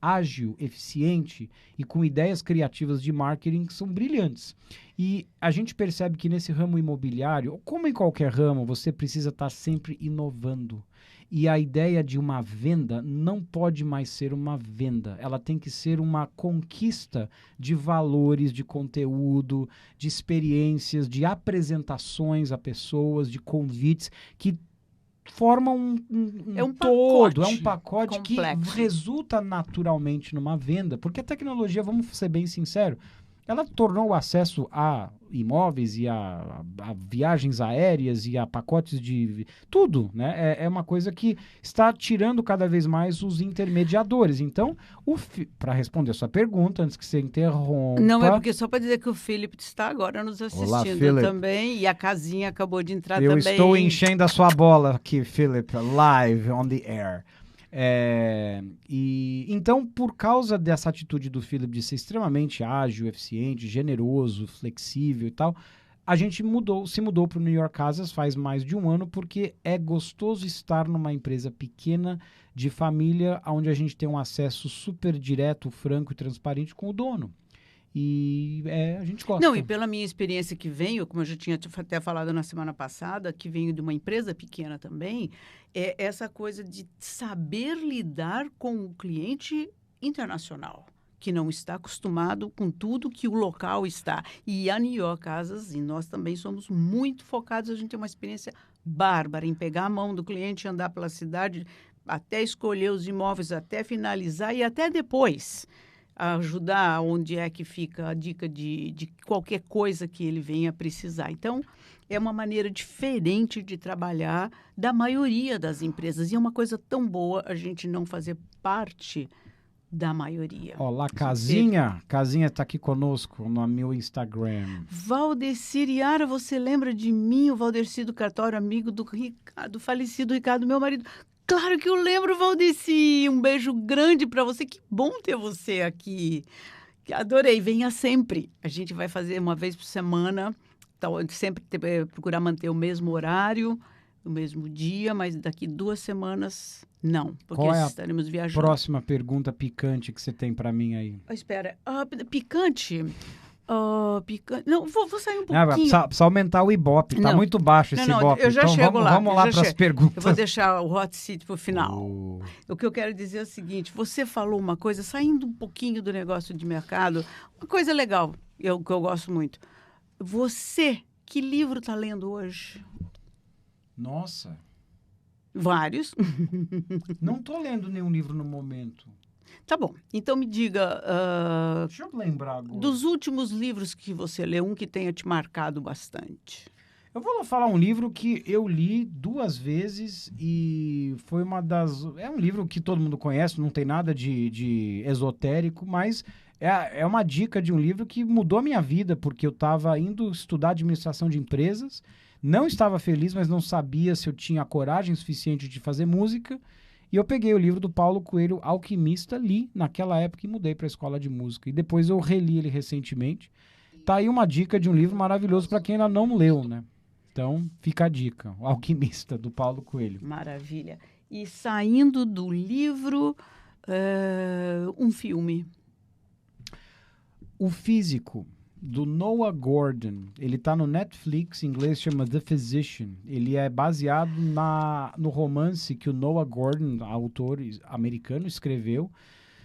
ágil, eficiente e com ideias criativas de marketing que são brilhantes. E a gente percebe que nesse ramo imobiliário, como em qualquer ramo, você precisa estar sempre inovando. E a ideia de uma venda não pode mais ser uma venda. Ela tem que ser uma conquista de valores, de conteúdo, de experiências, de apresentações a pessoas, de convites que formam um todo, é um pacote complexo. que resulta naturalmente numa venda, porque a tecnologia, vamos ser bem sinceros, ela tornou o acesso a imóveis e a viagens aéreas e a pacotes de tudo, né? É uma coisa que está tirando cada vez mais os intermediadores. Então, para responder a sua pergunta, antes que você interrompa... Não, é porque só para dizer que o Felipe está agora nos assistindo. Olá, Philip. Também, e a casinha acabou de entrar Eu também. estou enchendo a sua bola aqui, Philip, live on the air. E então, por causa dessa atitude do Philip de ser extremamente ágil, eficiente, generoso, flexível e tal, a gente se mudou para o New York Casas faz mais de um ano, porque é gostoso estar numa empresa pequena de família, onde a gente tem um acesso super direto, franco e transparente com o dono. E a gente gosta. Não, e pela minha experiência que venho, como eu já tinha até falado na semana passada, que venho de uma empresa pequena também, é essa coisa de saber lidar com o cliente internacional, que não está acostumado com tudo que o local está. E a New York Casas, e nós também somos muito focados, a gente tem uma experiência bárbara em pegar a mão do cliente, andar pela cidade, até escolher os imóveis, até finalizar e até depois ajudar onde é que fica a dica de qualquer coisa que ele venha precisar. Então, é uma maneira diferente de trabalhar da maioria das empresas. E é uma coisa tão boa a gente não fazer parte da maioria. Olá, Casinha. Casinha está aqui conosco no meu Instagram. Valdecir Yara, você lembra de mim, o Valdecir do Cartório, amigo do Ricardo, falecido Ricardo, meu marido? Claro que eu lembro, Valdeci. Um beijo grande para você. Que bom ter você aqui. Adorei. Venha sempre. A gente vai fazer uma vez por semana. Então, sempre procurar manter o mesmo horário, o mesmo dia, mas daqui 2 semanas, não. Porque Qual é estaremos viajando. Próxima pergunta picante que você tem para mim aí. Espera. Picante? Picante. Não, vou sair um pouquinho. Precisa aumentar o Ibope. Tá muito baixo esse Ibope. Eu já então chego lá. Vamos lá para as perguntas. Eu vou deixar o hot seat para o final. O que eu quero dizer é o seguinte. Você falou uma coisa, saindo um pouquinho do negócio de mercado, uma coisa legal, que eu gosto muito. Você, que livro está lendo hoje? Nossa. Vários. Não estou lendo nenhum livro no momento. Tá bom. Então me diga... Deixa eu lembrar agora. Dos últimos livros que você leu, um que tenha te marcado bastante. Eu vou falar um livro que eu li 2 vezes e foi uma das... É um livro que todo mundo conhece, não tem nada de esotérico, mas é uma dica de um livro que mudou a minha vida, porque eu estava indo estudar administração de empresas, não estava feliz, mas não sabia se eu tinha coragem suficiente de fazer música. E eu peguei o livro do Paulo Coelho, Alquimista, li naquela época e mudei para a escola de música. E depois eu reli ele recentemente. Tá aí uma dica de um livro maravilhoso para quem ainda não leu, né? Então, fica a dica. O Alquimista, do Paulo Coelho. Maravilha. E saindo do livro, um filme. O Físico, do Noah Gordon. Ele está no Netflix, em inglês chama The Physician. Ele é baseado no romance que o Noah Gordon, autor americano, escreveu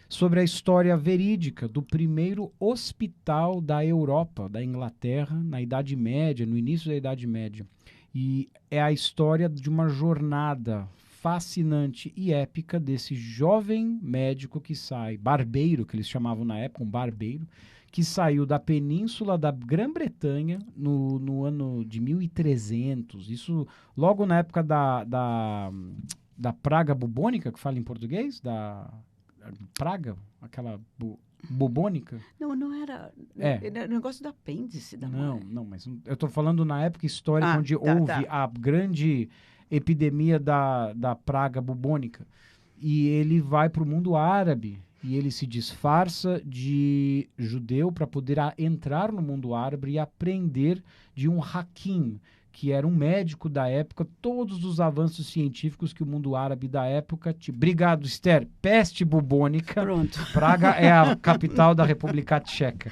sobre a história verídica do primeiro hospital da Europa, da Inglaterra, na Idade Média, no início da Idade Média. E é a história de uma jornada fascinante e épica desse jovem médico que sai, barbeiro, que eles chamavam na época, um barbeiro, que saiu da península da Grã-Bretanha no ano de 1300. Isso logo na época da praga bubônica, que fala em português, da praga, aquela bubônica. Não era. Era negócio do apêndice da mulher. Não, mas eu estou falando na época histórica onde houve a grande epidemia da praga bubônica. E ele vai para o mundo árabe. E ele se disfarça de judeu para poder entrar no mundo árabe e aprender de um hakim, que era um médico da época, todos os avanços científicos que o mundo árabe da época tinha. Obrigado, Esther. Peste bubônica. Pronto. Praga é a capital da República Tcheca.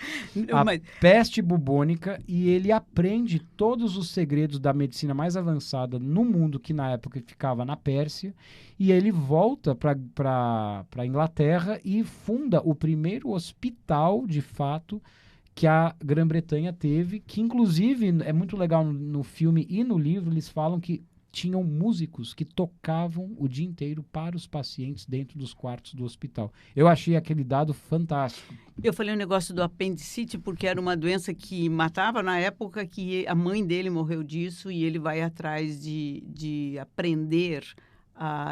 Peste bubônica, e ele aprende todos os segredos da medicina mais avançada no mundo, que na época ficava na Pérsia, e ele volta para a Inglaterra e funda o primeiro hospital, de fato, que a Grã-Bretanha teve, que inclusive é muito legal no filme e no livro, eles falam que tinham músicos que tocavam o dia inteiro para os pacientes dentro dos quartos do hospital. Eu achei aquele dado fantástico. Eu falei um negócio do apendicite porque era uma doença que matava na época que a mãe dele morreu disso e ele vai atrás de aprender,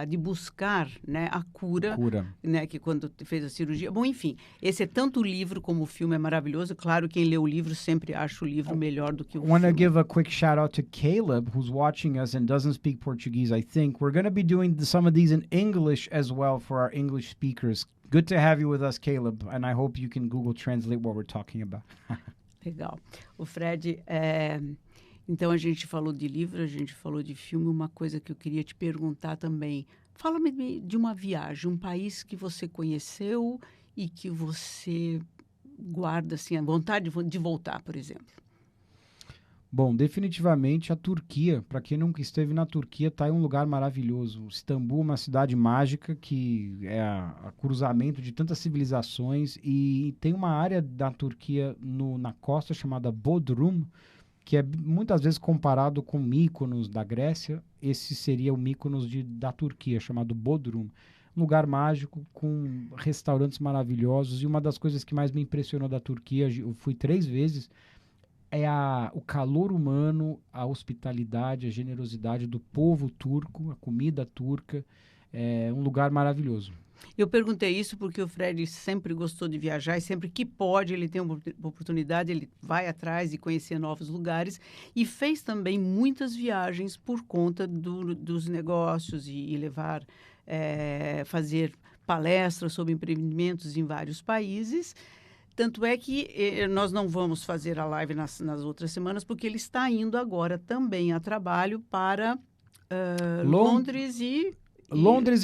de buscar, né, a cura, né, que quando fez a cirurgia. Bom, enfim, esse é tanto o livro como o filme é maravilhoso. Claro, quem lê o livro sempre acha o livro melhor do que o filme. I want to give a quick shout out to Caleb, who's watching us and doesn't speak Portuguese, I think. We're going to be doing some of these in English as well for our English speakers. Good to have you with us, Caleb, and I hope you can Google Translate what we're talking about. Legal. O Fred, então, a gente falou de livro, a gente falou de filme. Uma coisa que eu queria te perguntar também. Fala-me de uma viagem, um país que você conheceu e que você guarda, assim, a vontade de voltar, por exemplo. Bom, definitivamente a Turquia, para quem nunca esteve na Turquia, está em um lugar maravilhoso. Istambul é uma cidade mágica que é a cruzamento de tantas civilizações e tem uma área da Turquia na costa chamada Bodrum, que é muitas vezes comparado com Mykonos da Grécia. Esse seria o Mykonos da Turquia, chamado Bodrum. Um lugar mágico com restaurantes maravilhosos, e uma das coisas que mais me impressionou da Turquia, eu fui 3 vezes, é o calor humano, a hospitalidade, a generosidade do povo turco, a comida turca. É um lugar maravilhoso. Eu perguntei isso porque o Fred sempre gostou de viajar e sempre que pode, ele tem uma oportunidade, ele vai atrás de conhecer novos lugares e fez também muitas viagens por conta dos negócios e levar, fazer palestras sobre empreendimentos em vários países. Tanto é que nós não vamos fazer a live nas outras semanas, porque ele está indo agora também a trabalho para Londres e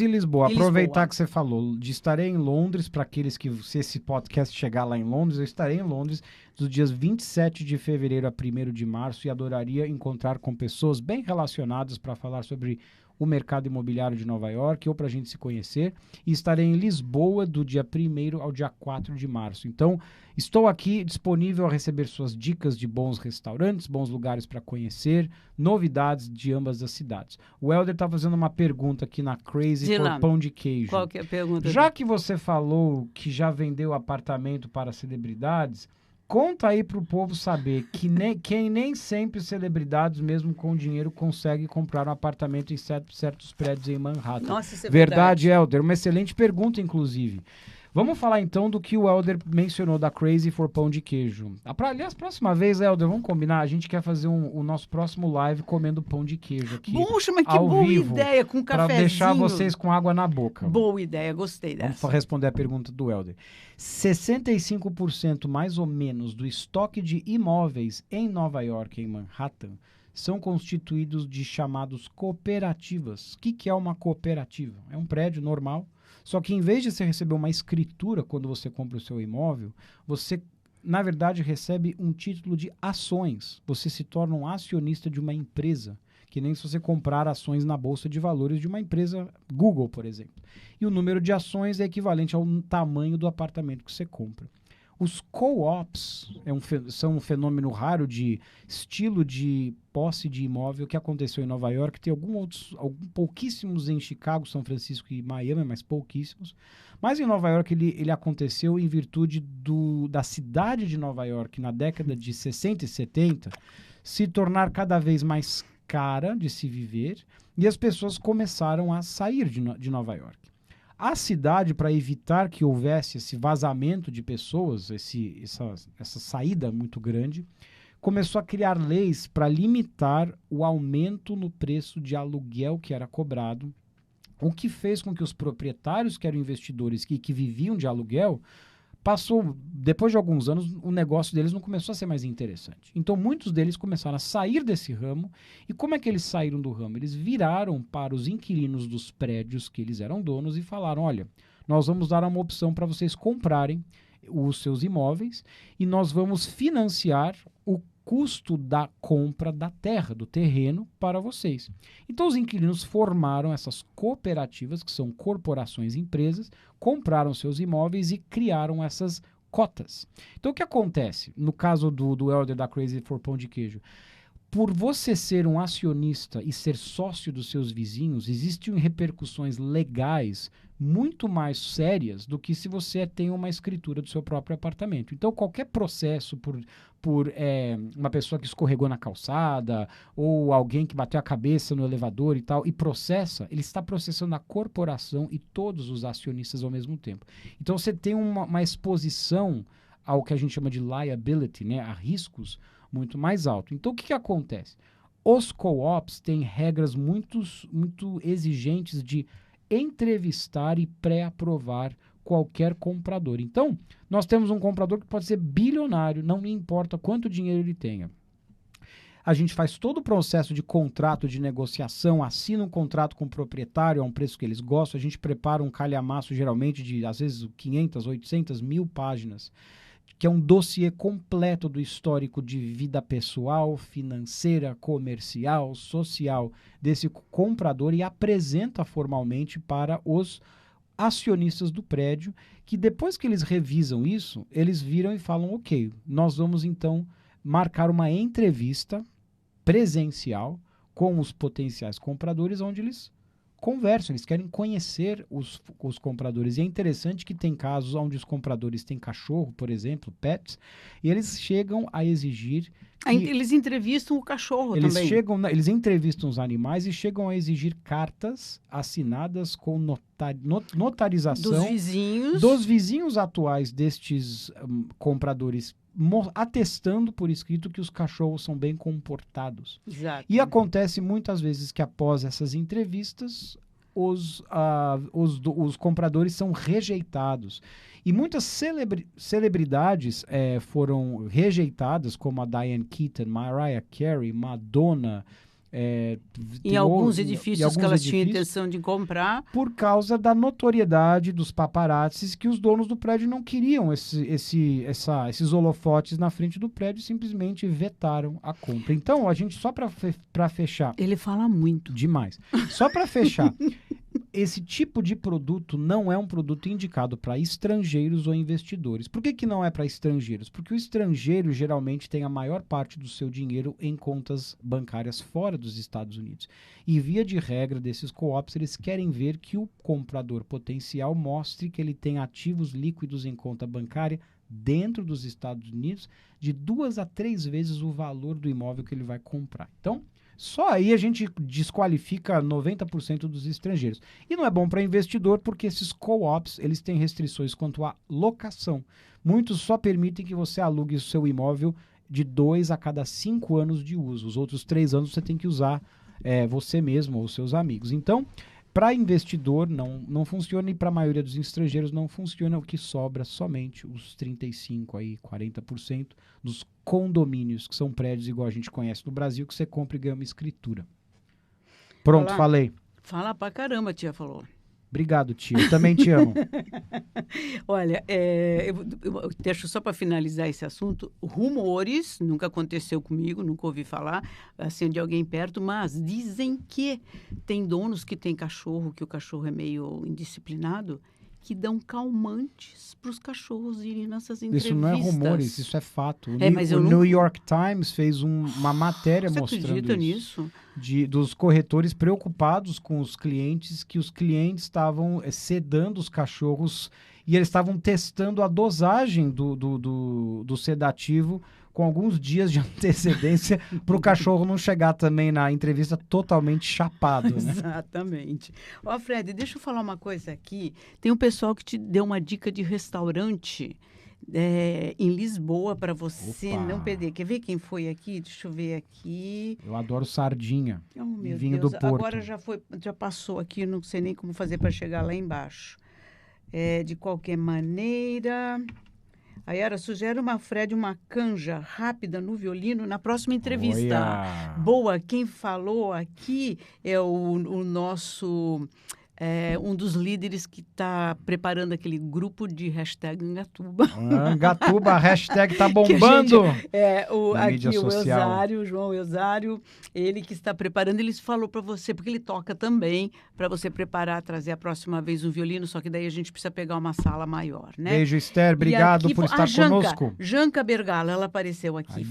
Lisboa. e Aproveitar Lisboa. que você falou de estarei em Londres, para aqueles que, se esse podcast chegar lá em Londres, eu estarei em Londres dos dias 27 de fevereiro a 1º de março e adoraria encontrar com pessoas bem relacionadas para falar sobre o mercado imobiliário de Nova York ou para a gente se conhecer. E estarei em Lisboa do dia 1º ao dia 4 de março. Então, estou aqui disponível a receber suas dicas de bons restaurantes, bons lugares para conhecer, novidades de ambas as cidades. O Helder está fazendo uma pergunta aqui na Crazy Diz for lá. Pão de Queijo. Qual que é a pergunta? Já que você falou que já vendeu apartamento para celebridades, conta aí pro povo saber que nem sempre celebridades, mesmo com dinheiro, conseguem comprar um apartamento em certos prédios em Manhattan. Nossa, isso é Verdade, Helder. Uma excelente pergunta, inclusive. Vamos falar então do que o Helder mencionou da Crazy for Pão de Queijo. Aliás, próxima vez, Helder, vamos combinar? A gente quer fazer o nosso próximo live comendo pão de queijo aqui. Puxa, mas que ao boa vivo, ideia, com um para cafezinho. deixar vocês com água na boca. Boa ideia, gostei Vamos dessa. responder a pergunta do Helder. 65% mais ou menos do estoque de imóveis em Nova York, em Manhattan, são constituídos de chamados cooperativas. O que é uma cooperativa? É um prédio normal, só que em vez de você receber uma escritura quando você compra o seu imóvel, você, na verdade, recebe um título de ações. Você se torna um acionista de uma empresa, que nem se você comprar ações na Bolsa de Valores de uma empresa, Google, por exemplo. E o número de ações é equivalente ao tamanho do apartamento que você compra. Os co-ops são um fenômeno raro de estilo de posse de imóvel que aconteceu em Nova York. Tem pouquíssimos em Chicago, São Francisco e Miami, mas pouquíssimos. Mas em Nova York ele aconteceu em virtude da cidade de Nova York, na década de 60 e 70, se tornar cada vez mais cara de se viver, e as pessoas começaram a sair de Nova York. A cidade, para evitar que houvesse esse vazamento de pessoas, essa saída muito grande, começou a criar leis para limitar o aumento no preço de aluguel que era cobrado, o que fez com que os proprietários, que eram investidores que viviam de aluguel, depois de alguns anos, o negócio deles não começou a ser mais interessante. Então, muitos deles começaram a sair desse ramo. E como é que eles saíram do ramo? Eles viraram para os inquilinos dos prédios que eles eram donos e falaram: olha, nós vamos dar uma opção para vocês comprarem os seus imóveis e nós vamos financiar o custo da compra da terra, do terreno, para vocês. Então, os inquilinos formaram essas cooperativas, que são corporações e empresas, compraram seus imóveis e criaram essas cotas. Então, o que acontece? No caso do Helder da Crazy for Pão de Queijo, por você ser um acionista e ser sócio dos seus vizinhos, existem repercussões legais muito mais sérias do que se você tem uma escritura do seu próprio apartamento. Então, qualquer processo por uma pessoa que escorregou na calçada ou alguém que bateu a cabeça no elevador e tal, e processa, ele está processando a corporação e todos os acionistas ao mesmo tempo. Então, você tem uma exposição ao que a gente chama de liability, né, a riscos muito mais alto. Então, o que acontece? Os co-ops têm regras muito exigentes de entrevistar e pré-aprovar qualquer comprador. Então, nós temos um comprador que pode ser bilionário, não me importa quanto dinheiro ele tenha. A gente faz todo o processo de contrato de negociação, assina um contrato com o proprietário a um preço que eles gostam, a gente prepara um calhamaço geralmente de, às vezes, 500, 800, 1000 páginas, que é um dossiê completo do histórico de vida pessoal, financeira, comercial, social desse comprador e apresenta formalmente para os acionistas do prédio, que depois que eles revisam isso, eles viram e falam, ok, nós vamos então marcar uma entrevista presencial com os potenciais compradores, onde eles conversam, eles querem conhecer os compradores. E é interessante que tem casos onde os compradores têm cachorro, por exemplo, pets, e eles chegam a exigir... Eles entrevistam o cachorro também. Eles entrevistam os animais e chegam a exigir cartas assinadas com notarização dos vizinhos atuais destes compradores, atestando por escrito que os cachorros são bem comportados. Exato. E acontece muitas vezes que após essas entrevistas, os compradores são rejeitados. E muitas celebridades foram rejeitadas, como a Diane Keaton, Mariah Carey, Madonna. Em alguns edifícios que elas tinham intenção de comprar. Por causa da notoriedade dos paparazzis, que os donos do prédio não queriam esses holofotes na frente do prédio, simplesmente vetaram a compra. Então, a gente, só para fechar... Ele fala muito. Demais. Só para fechar... Esse tipo de produto não é um produto indicado para estrangeiros ou investidores. Por que não é para estrangeiros? Porque o estrangeiro geralmente tem a maior parte do seu dinheiro em contas bancárias fora dos Estados Unidos. E via de regra desses co-ops, eles querem ver que o comprador potencial mostre que ele tem ativos líquidos em conta bancária dentro dos Estados Unidos de 2 a 3 vezes o valor do imóvel que ele vai comprar. Então, só aí a gente desqualifica 90% dos estrangeiros. E não é bom para investidor porque esses co-ops, eles têm restrições quanto à locação. Muitos só permitem que você alugue o seu imóvel de 2 a cada 5 anos de uso. Os outros 3 anos você tem que usar você mesmo ou seus amigos. Então, para investidor não funciona e para a maioria dos estrangeiros não funciona, o que sobra somente os 35%, aí, 40% dos condomínios, que são prédios igual a gente conhece no Brasil, que você compra e ganha uma escritura. Pronto, falei. Fala pra caramba, tia falou. Obrigado, tia. Eu também te amo. Olha, eu deixo só para finalizar esse assunto, rumores, nunca aconteceu comigo, nunca ouvi falar assim de alguém perto, mas dizem que tem donos que têm cachorro, que o cachorro é meio indisciplinado, que dão calmantes para os cachorros irem nessas entrevistas. Isso não é rumores, isso é fato. O New York Times fez uma matéria Você mostrando acredita isso. nisso? Dos corretores preocupados com os clientes, que os clientes estavam sedando os cachorros e eles estavam testando a dosagem do sedativo com alguns dias de antecedência para o cachorro não chegar também na entrevista totalmente chapado, né? Exatamente. Ó, Fred, deixa eu falar uma coisa aqui. Tem um pessoal que te deu uma dica de restaurante em Lisboa para você não perder. Quer ver quem foi aqui? Deixa eu ver aqui. Eu adoro sardinha. Oh, meu vinho Deus. do Porto. Agora já passou aqui, não sei nem como fazer para chegar lá embaixo. De qualquer maneira... A Yara sugere uma canja rápida no violino na próxima entrevista. Olha. Boa, quem falou aqui é o nosso... um dos líderes que está preparando aquele grupo de hashtag Ngatuba. Ngatuba, a hashtag tá bombando. Aqui o social. Eusário, o João Eusário, ele que está preparando, ele falou para você, porque ele toca também, para você preparar, trazer a próxima vez um violino, só que daí a gente precisa pegar uma sala maior, né? Beijo, Esther, obrigado por estar conosco. Janca Bergala, ela apareceu aqui.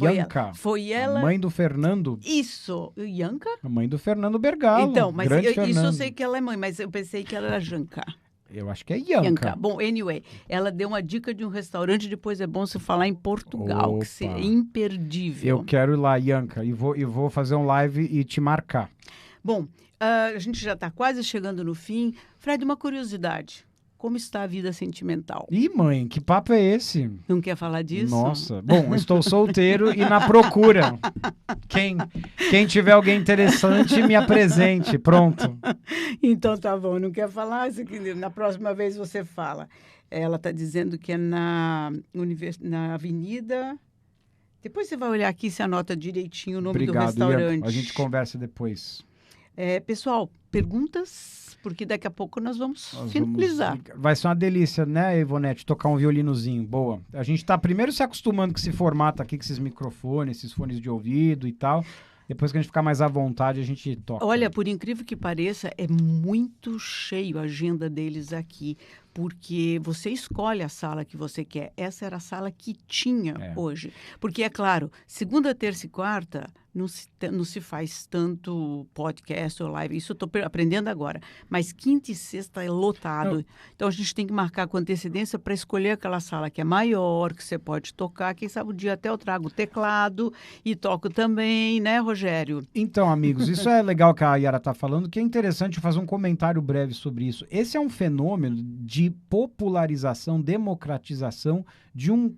Foi ela. Mãe do Fernando. Isso, Janca? A mãe do Fernando Bergalo. Então, mas isso eu sei que ela é mãe, mas eu pensei que ela era Janca. Eu acho que é Janca. Bom, anyway, ela deu uma dica de um restaurante, depois é bom você falar em Portugal, que é imperdível. Eu quero ir lá, Janca, e vou fazer um live e te marcar. Bom, a gente já está quase chegando no fim. Fred, uma curiosidade. Como está a vida sentimental? Ih, mãe, que papo é esse? Não quer falar disso? Nossa. Bom, estou solteiro e na procura. Quem tiver alguém interessante, me apresente. Pronto. Então tá bom, não quer falar? Na próxima vez você fala. Ela está dizendo que é na Avenida... Depois você vai olhar aqui se anota direitinho o nome do restaurante. Ian. A gente conversa depois. Pessoal, perguntas, porque daqui a pouco nós vamos finalizar. Vai ser uma delícia, né, Ivonete, tocar um violinozinho. Boa. A gente tá primeiro se acostumando com esse formato aqui, com esses microfones, esses fones de ouvido e tal. Depois que a gente ficar mais à vontade, a gente toca. Olha, por incrível que pareça, é muito cheio a agenda deles aqui, porque você escolhe a sala que você quer. Essa era a sala que tinha hoje. Porque, é claro, segunda, terça e quarta não se faz tanto podcast ou live. Isso eu estou aprendendo agora. Mas quinta e sexta é lotado. Então, a gente tem que marcar com antecedência para escolher aquela sala que é maior, que você pode tocar. Quem sabe um dia até eu trago o teclado e toco também, né, Rogério? Então, amigos, isso é legal que a Yara está falando, que é interessante fazer um comentário breve sobre isso. Esse é um fenômeno de popularização, democratização de um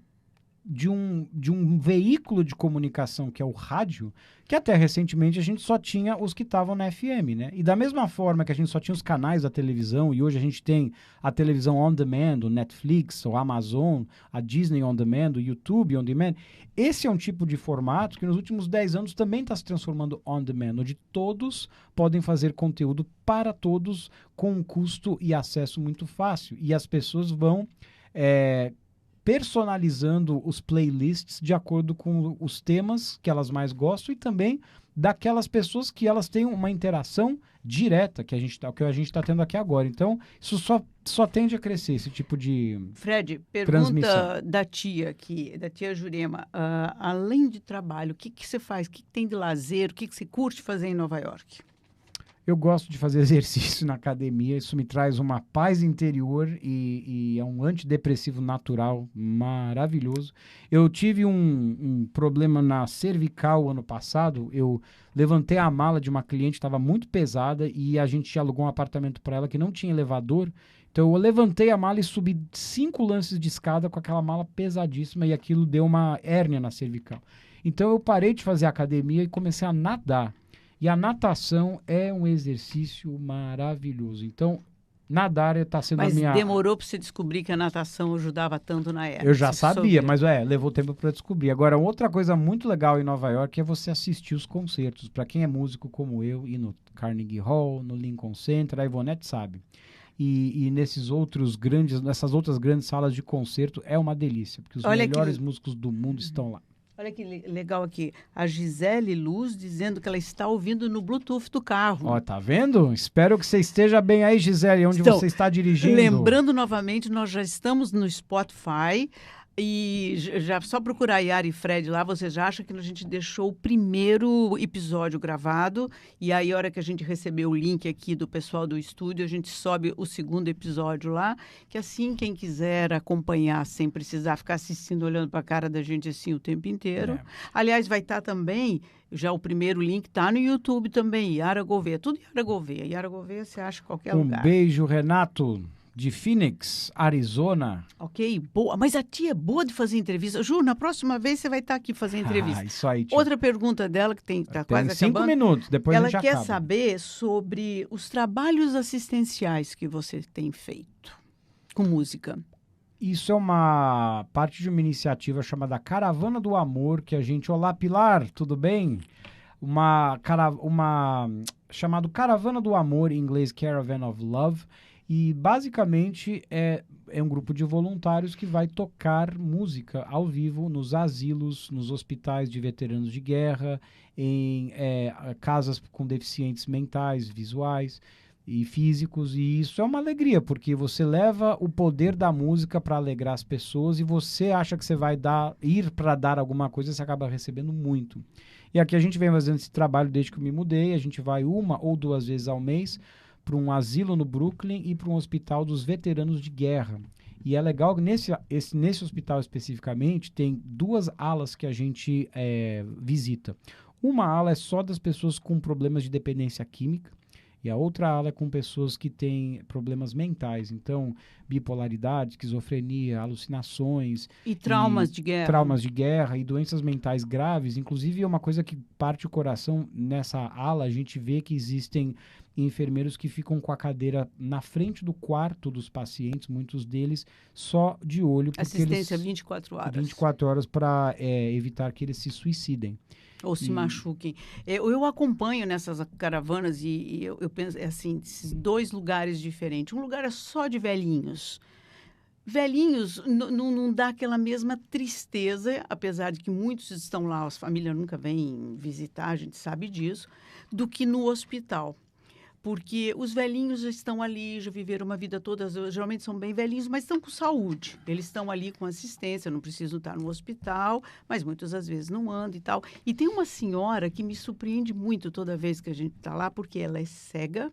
veículo de comunicação que é o rádio, que até recentemente a gente só tinha os que estavam na FM, né? E da mesma forma que a gente só tinha os canais da televisão e hoje a gente tem a televisão on demand, o Netflix, o Amazon, a Disney on demand, o YouTube on demand, esse é um tipo de formato que nos últimos 10 anos também está se transformando on demand, onde todos podem fazer conteúdo para todos com um custo e acesso muito fácil. E as pessoas vão personalizando os playlists de acordo com os temas que elas mais gostam e também daquelas pessoas que elas têm uma interação direta que a gente está tendo aqui agora. Então, isso só tende a crescer, esse tipo de Fred, transmissão. Pergunta da tia Jurema, além de trabalho, o que você faz? O que tem de lazer? O que você curte fazer em Nova York? Eu gosto de fazer exercício na academia, isso me traz uma paz interior e é um antidepressivo natural maravilhoso. Eu tive um problema na cervical ano passado, eu levantei a mala de uma cliente, estava muito pesada e a gente alugou um apartamento para ela que não tinha elevador, então eu levantei a mala e subi 5 lances de escada com aquela mala pesadíssima e aquilo deu uma hérnia na cervical. Então eu parei de fazer academia e comecei a nadar. E a natação é um exercício maravilhoso. Então, nadar está sendo a minha... Mas demorou para você descobrir que a natação ajudava tanto na hérnia? Eu já sabia, mas levou tempo para descobrir. Agora, outra coisa muito legal em Nova York é você assistir os concertos. Para quem é músico como eu, ir no Carnegie Hall, no Lincoln Center, a Ivonete sabe. E nessas outras grandes salas de concerto é uma delícia, porque os melhores músicos do mundo estão lá. Olha que legal aqui, a Gisele Luz dizendo que ela está ouvindo no Bluetooth do carro. Ó, tá vendo? Espero que você esteja bem aí, Gisele, onde você está dirigindo. Lembrando novamente, nós já estamos no Spotify e já só procurar Yara e Fred lá, você já acha que a gente deixou o primeiro episódio gravado e aí a hora que a gente receber o link aqui do pessoal do estúdio, a gente sobe o segundo episódio lá, que assim quem quiser acompanhar sem precisar ficar assistindo, olhando para a cara da gente assim o tempo inteiro. Aliás, vai estar também, já o primeiro link está no YouTube também, Yara Gouveia, tudo Yara Gouveia. Yara Gouveia você acha em qualquer lugar. Um beijo, Renato. De Phoenix, Arizona. Ok, boa. Mas a tia é boa de fazer entrevista. Ju, na próxima vez você vai estar aqui fazendo entrevista. Isso aí, tia. Outra pergunta dela, que está quase 5 acabando. minutos, depois a gente acaba. Ela quer saber sobre os trabalhos assistenciais que você tem feito com música. Isso é uma parte de uma iniciativa chamada Caravana do Amor, que a gente... Olá, Pilar, tudo bem? Chamado Caravana do Amor, em inglês Caravan of Love. E, basicamente, é um grupo de voluntários que vai tocar música ao vivo nos asilos, nos hospitais de veteranos de guerra, em casas com deficientes mentais, visuais e físicos. E isso é uma alegria, porque você leva o poder da música para alegrar as pessoas e você acha que você vai ir para dar alguma coisa, você acaba recebendo muito. E aqui a gente vem fazendo esse trabalho desde que eu me mudei, a gente vai 1 ou 2 vezes ao mês para um asilo no Brooklyn e para um hospital dos veteranos de guerra. E é legal que nesse hospital especificamente tem 2 alas que a gente visita. Uma ala é só das pessoas com problemas de dependência química e a outra ala é com pessoas que têm problemas mentais. Então, bipolaridade, esquizofrenia, alucinações. E traumas de guerra. Traumas de guerra e doenças mentais graves. Inclusive, é uma coisa que parte o coração. Nessa ala, a gente vê que existem enfermeiros que ficam com a cadeira na frente do quarto dos pacientes, muitos deles só de olho. Assistência 24 horas. 24 horas para evitar que eles se suicidem. Ou se machuquem. Eu acompanho nessas caravanas e eu penso, assim, esses 2 lugares diferentes. Um lugar é só de velhinhos. Velhinhos não dá aquela mesma tristeza, apesar de que muitos estão lá, as famílias nunca vêm visitar, a gente sabe disso, do que no hospital. Porque os velhinhos já estão ali, já viveram uma vida toda, geralmente são bem velhinhos, mas estão com saúde. Eles estão ali com assistência, não precisam estar no hospital, mas muitas das vezes não andam e tal. E tem uma senhora que me surpreende muito toda vez que a gente está lá, porque ela é cega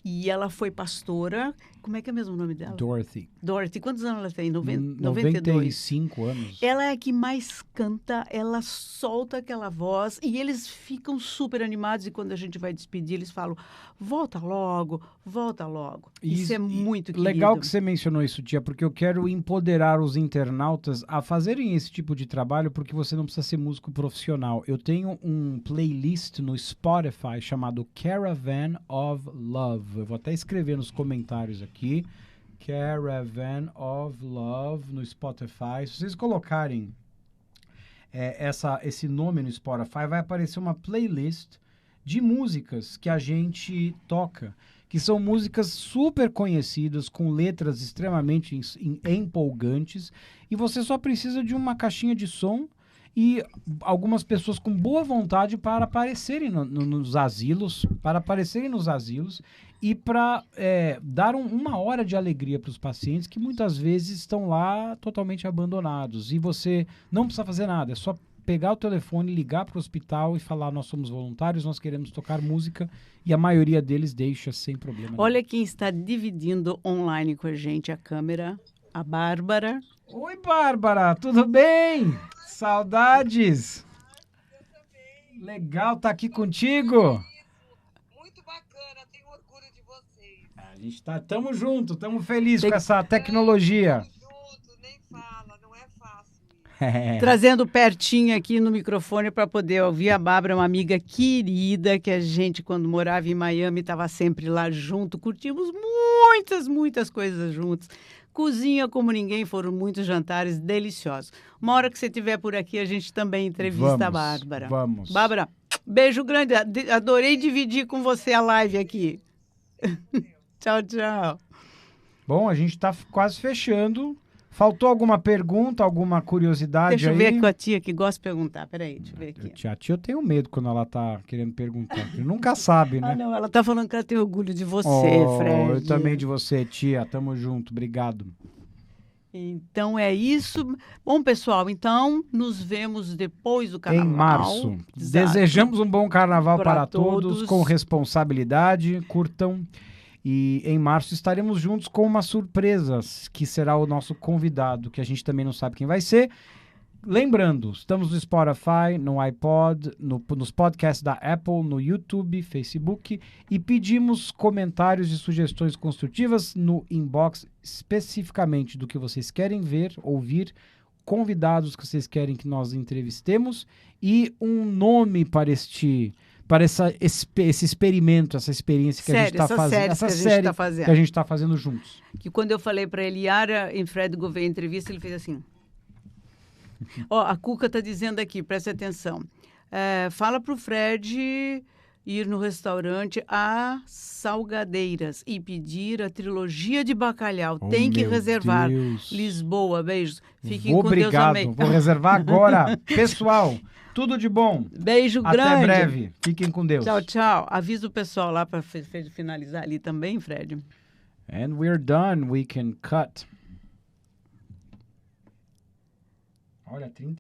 e ela foi pastora. Como é que é mesmo o nome dela? Dorothy. Dorothy. Quantos anos ela tem? 92? 95 anos. Ela é a que mais canta, ela solta aquela voz e eles ficam super animados e quando a gente vai despedir, eles falam, volta logo, volta logo. Isso é muito querido. Legal que você mencionou isso, tia, porque eu quero empoderar os internautas a fazerem esse tipo de trabalho, porque você não precisa ser músico profissional. Eu tenho um playlist no Spotify chamado Caravan of Love. Eu vou até escrever nos comentários aqui. Caravan of Love no Spotify. Se vocês colocarem esse nome no Spotify, vai aparecer uma playlist de músicas que a gente toca, que são músicas super conhecidas, com letras extremamente empolgantes, e você só precisa de uma caixinha de som e algumas pessoas com boa vontade para aparecerem nos asilos, e para dar uma hora de alegria para os pacientes que muitas vezes estão lá totalmente abandonados. E você não precisa fazer nada, é só pegar o telefone, ligar para o hospital e falar, nós somos voluntários, nós queremos tocar música, e a maioria deles deixa sem problema nenhum. Olha quem está dividindo online com a gente a câmera, a Bárbara. Oi, Bárbara, tudo bem? Saudades! Eu também. Legal estar aqui contigo. Muito bacana, tenho orgulho de vocês. A gente estamos juntos, estamos felizes com essa tecnologia. Junto, nem fala, não é fácil. Trazendo pertinho aqui no microfone para poder ouvir. A Bárbara é uma amiga querida que a gente, quando morava em Miami, estava sempre lá junto. Curtimos muitas coisas juntos. Cozinha como ninguém, foram muitos jantares deliciosos. Uma hora que você estiver por aqui, a gente também entrevista a Bárbara. Vamos. Bárbara, beijo grande. Adorei dividir com você a live aqui. Tchau, tchau. Bom, a gente está quase fechando. Faltou alguma pergunta, alguma curiosidade aí? Deixa eu ver com a tia que gosta de perguntar. Peraí, deixa eu ver aqui. A tia, eu tenho medo quando ela tá querendo perguntar. Porque nunca sabe, né? Ah, não, ela tá falando que ela tem orgulho de você, Fred. Eu também de você, tia. Tamo junto. Obrigado. Então é isso. Bom, pessoal, então nos vemos depois do carnaval. Em março. Exato. Desejamos um bom carnaval para todos, todos. com responsabilidade. Curtam. E em março estaremos juntos com uma surpresa, que será o nosso convidado, que a gente também não sabe quem vai ser. Lembrando, estamos no Spotify, no iPod, nos podcasts da Apple, no YouTube, Facebook, e pedimos comentários e sugestões construtivas no inbox, especificamente do que vocês querem ver, ouvir, convidados que vocês querem que nós entrevistemos e um nome para esse experimento, essa experiência que a gente está fazendo. Essa série que a gente está fazendo juntos. Que quando eu falei para ele, Yara e Fred Gouveia entrevista, ele fez assim. Ó, a Cuca está dizendo aqui, preste atenção. Fala para o Fred ir no restaurante A Salgadeiras e pedir a trilogia de bacalhau. Tem que reservar. Deus. Lisboa, beijos. Fiquem com Deus, amém. Vou reservar agora. Pessoal, tudo de bom. Beijo grande. Até breve. Fiquem com Deus. Tchau, tchau. Avisa o pessoal lá para finalizar ali também, Fred. And we're done. We can cut. Olha, 30.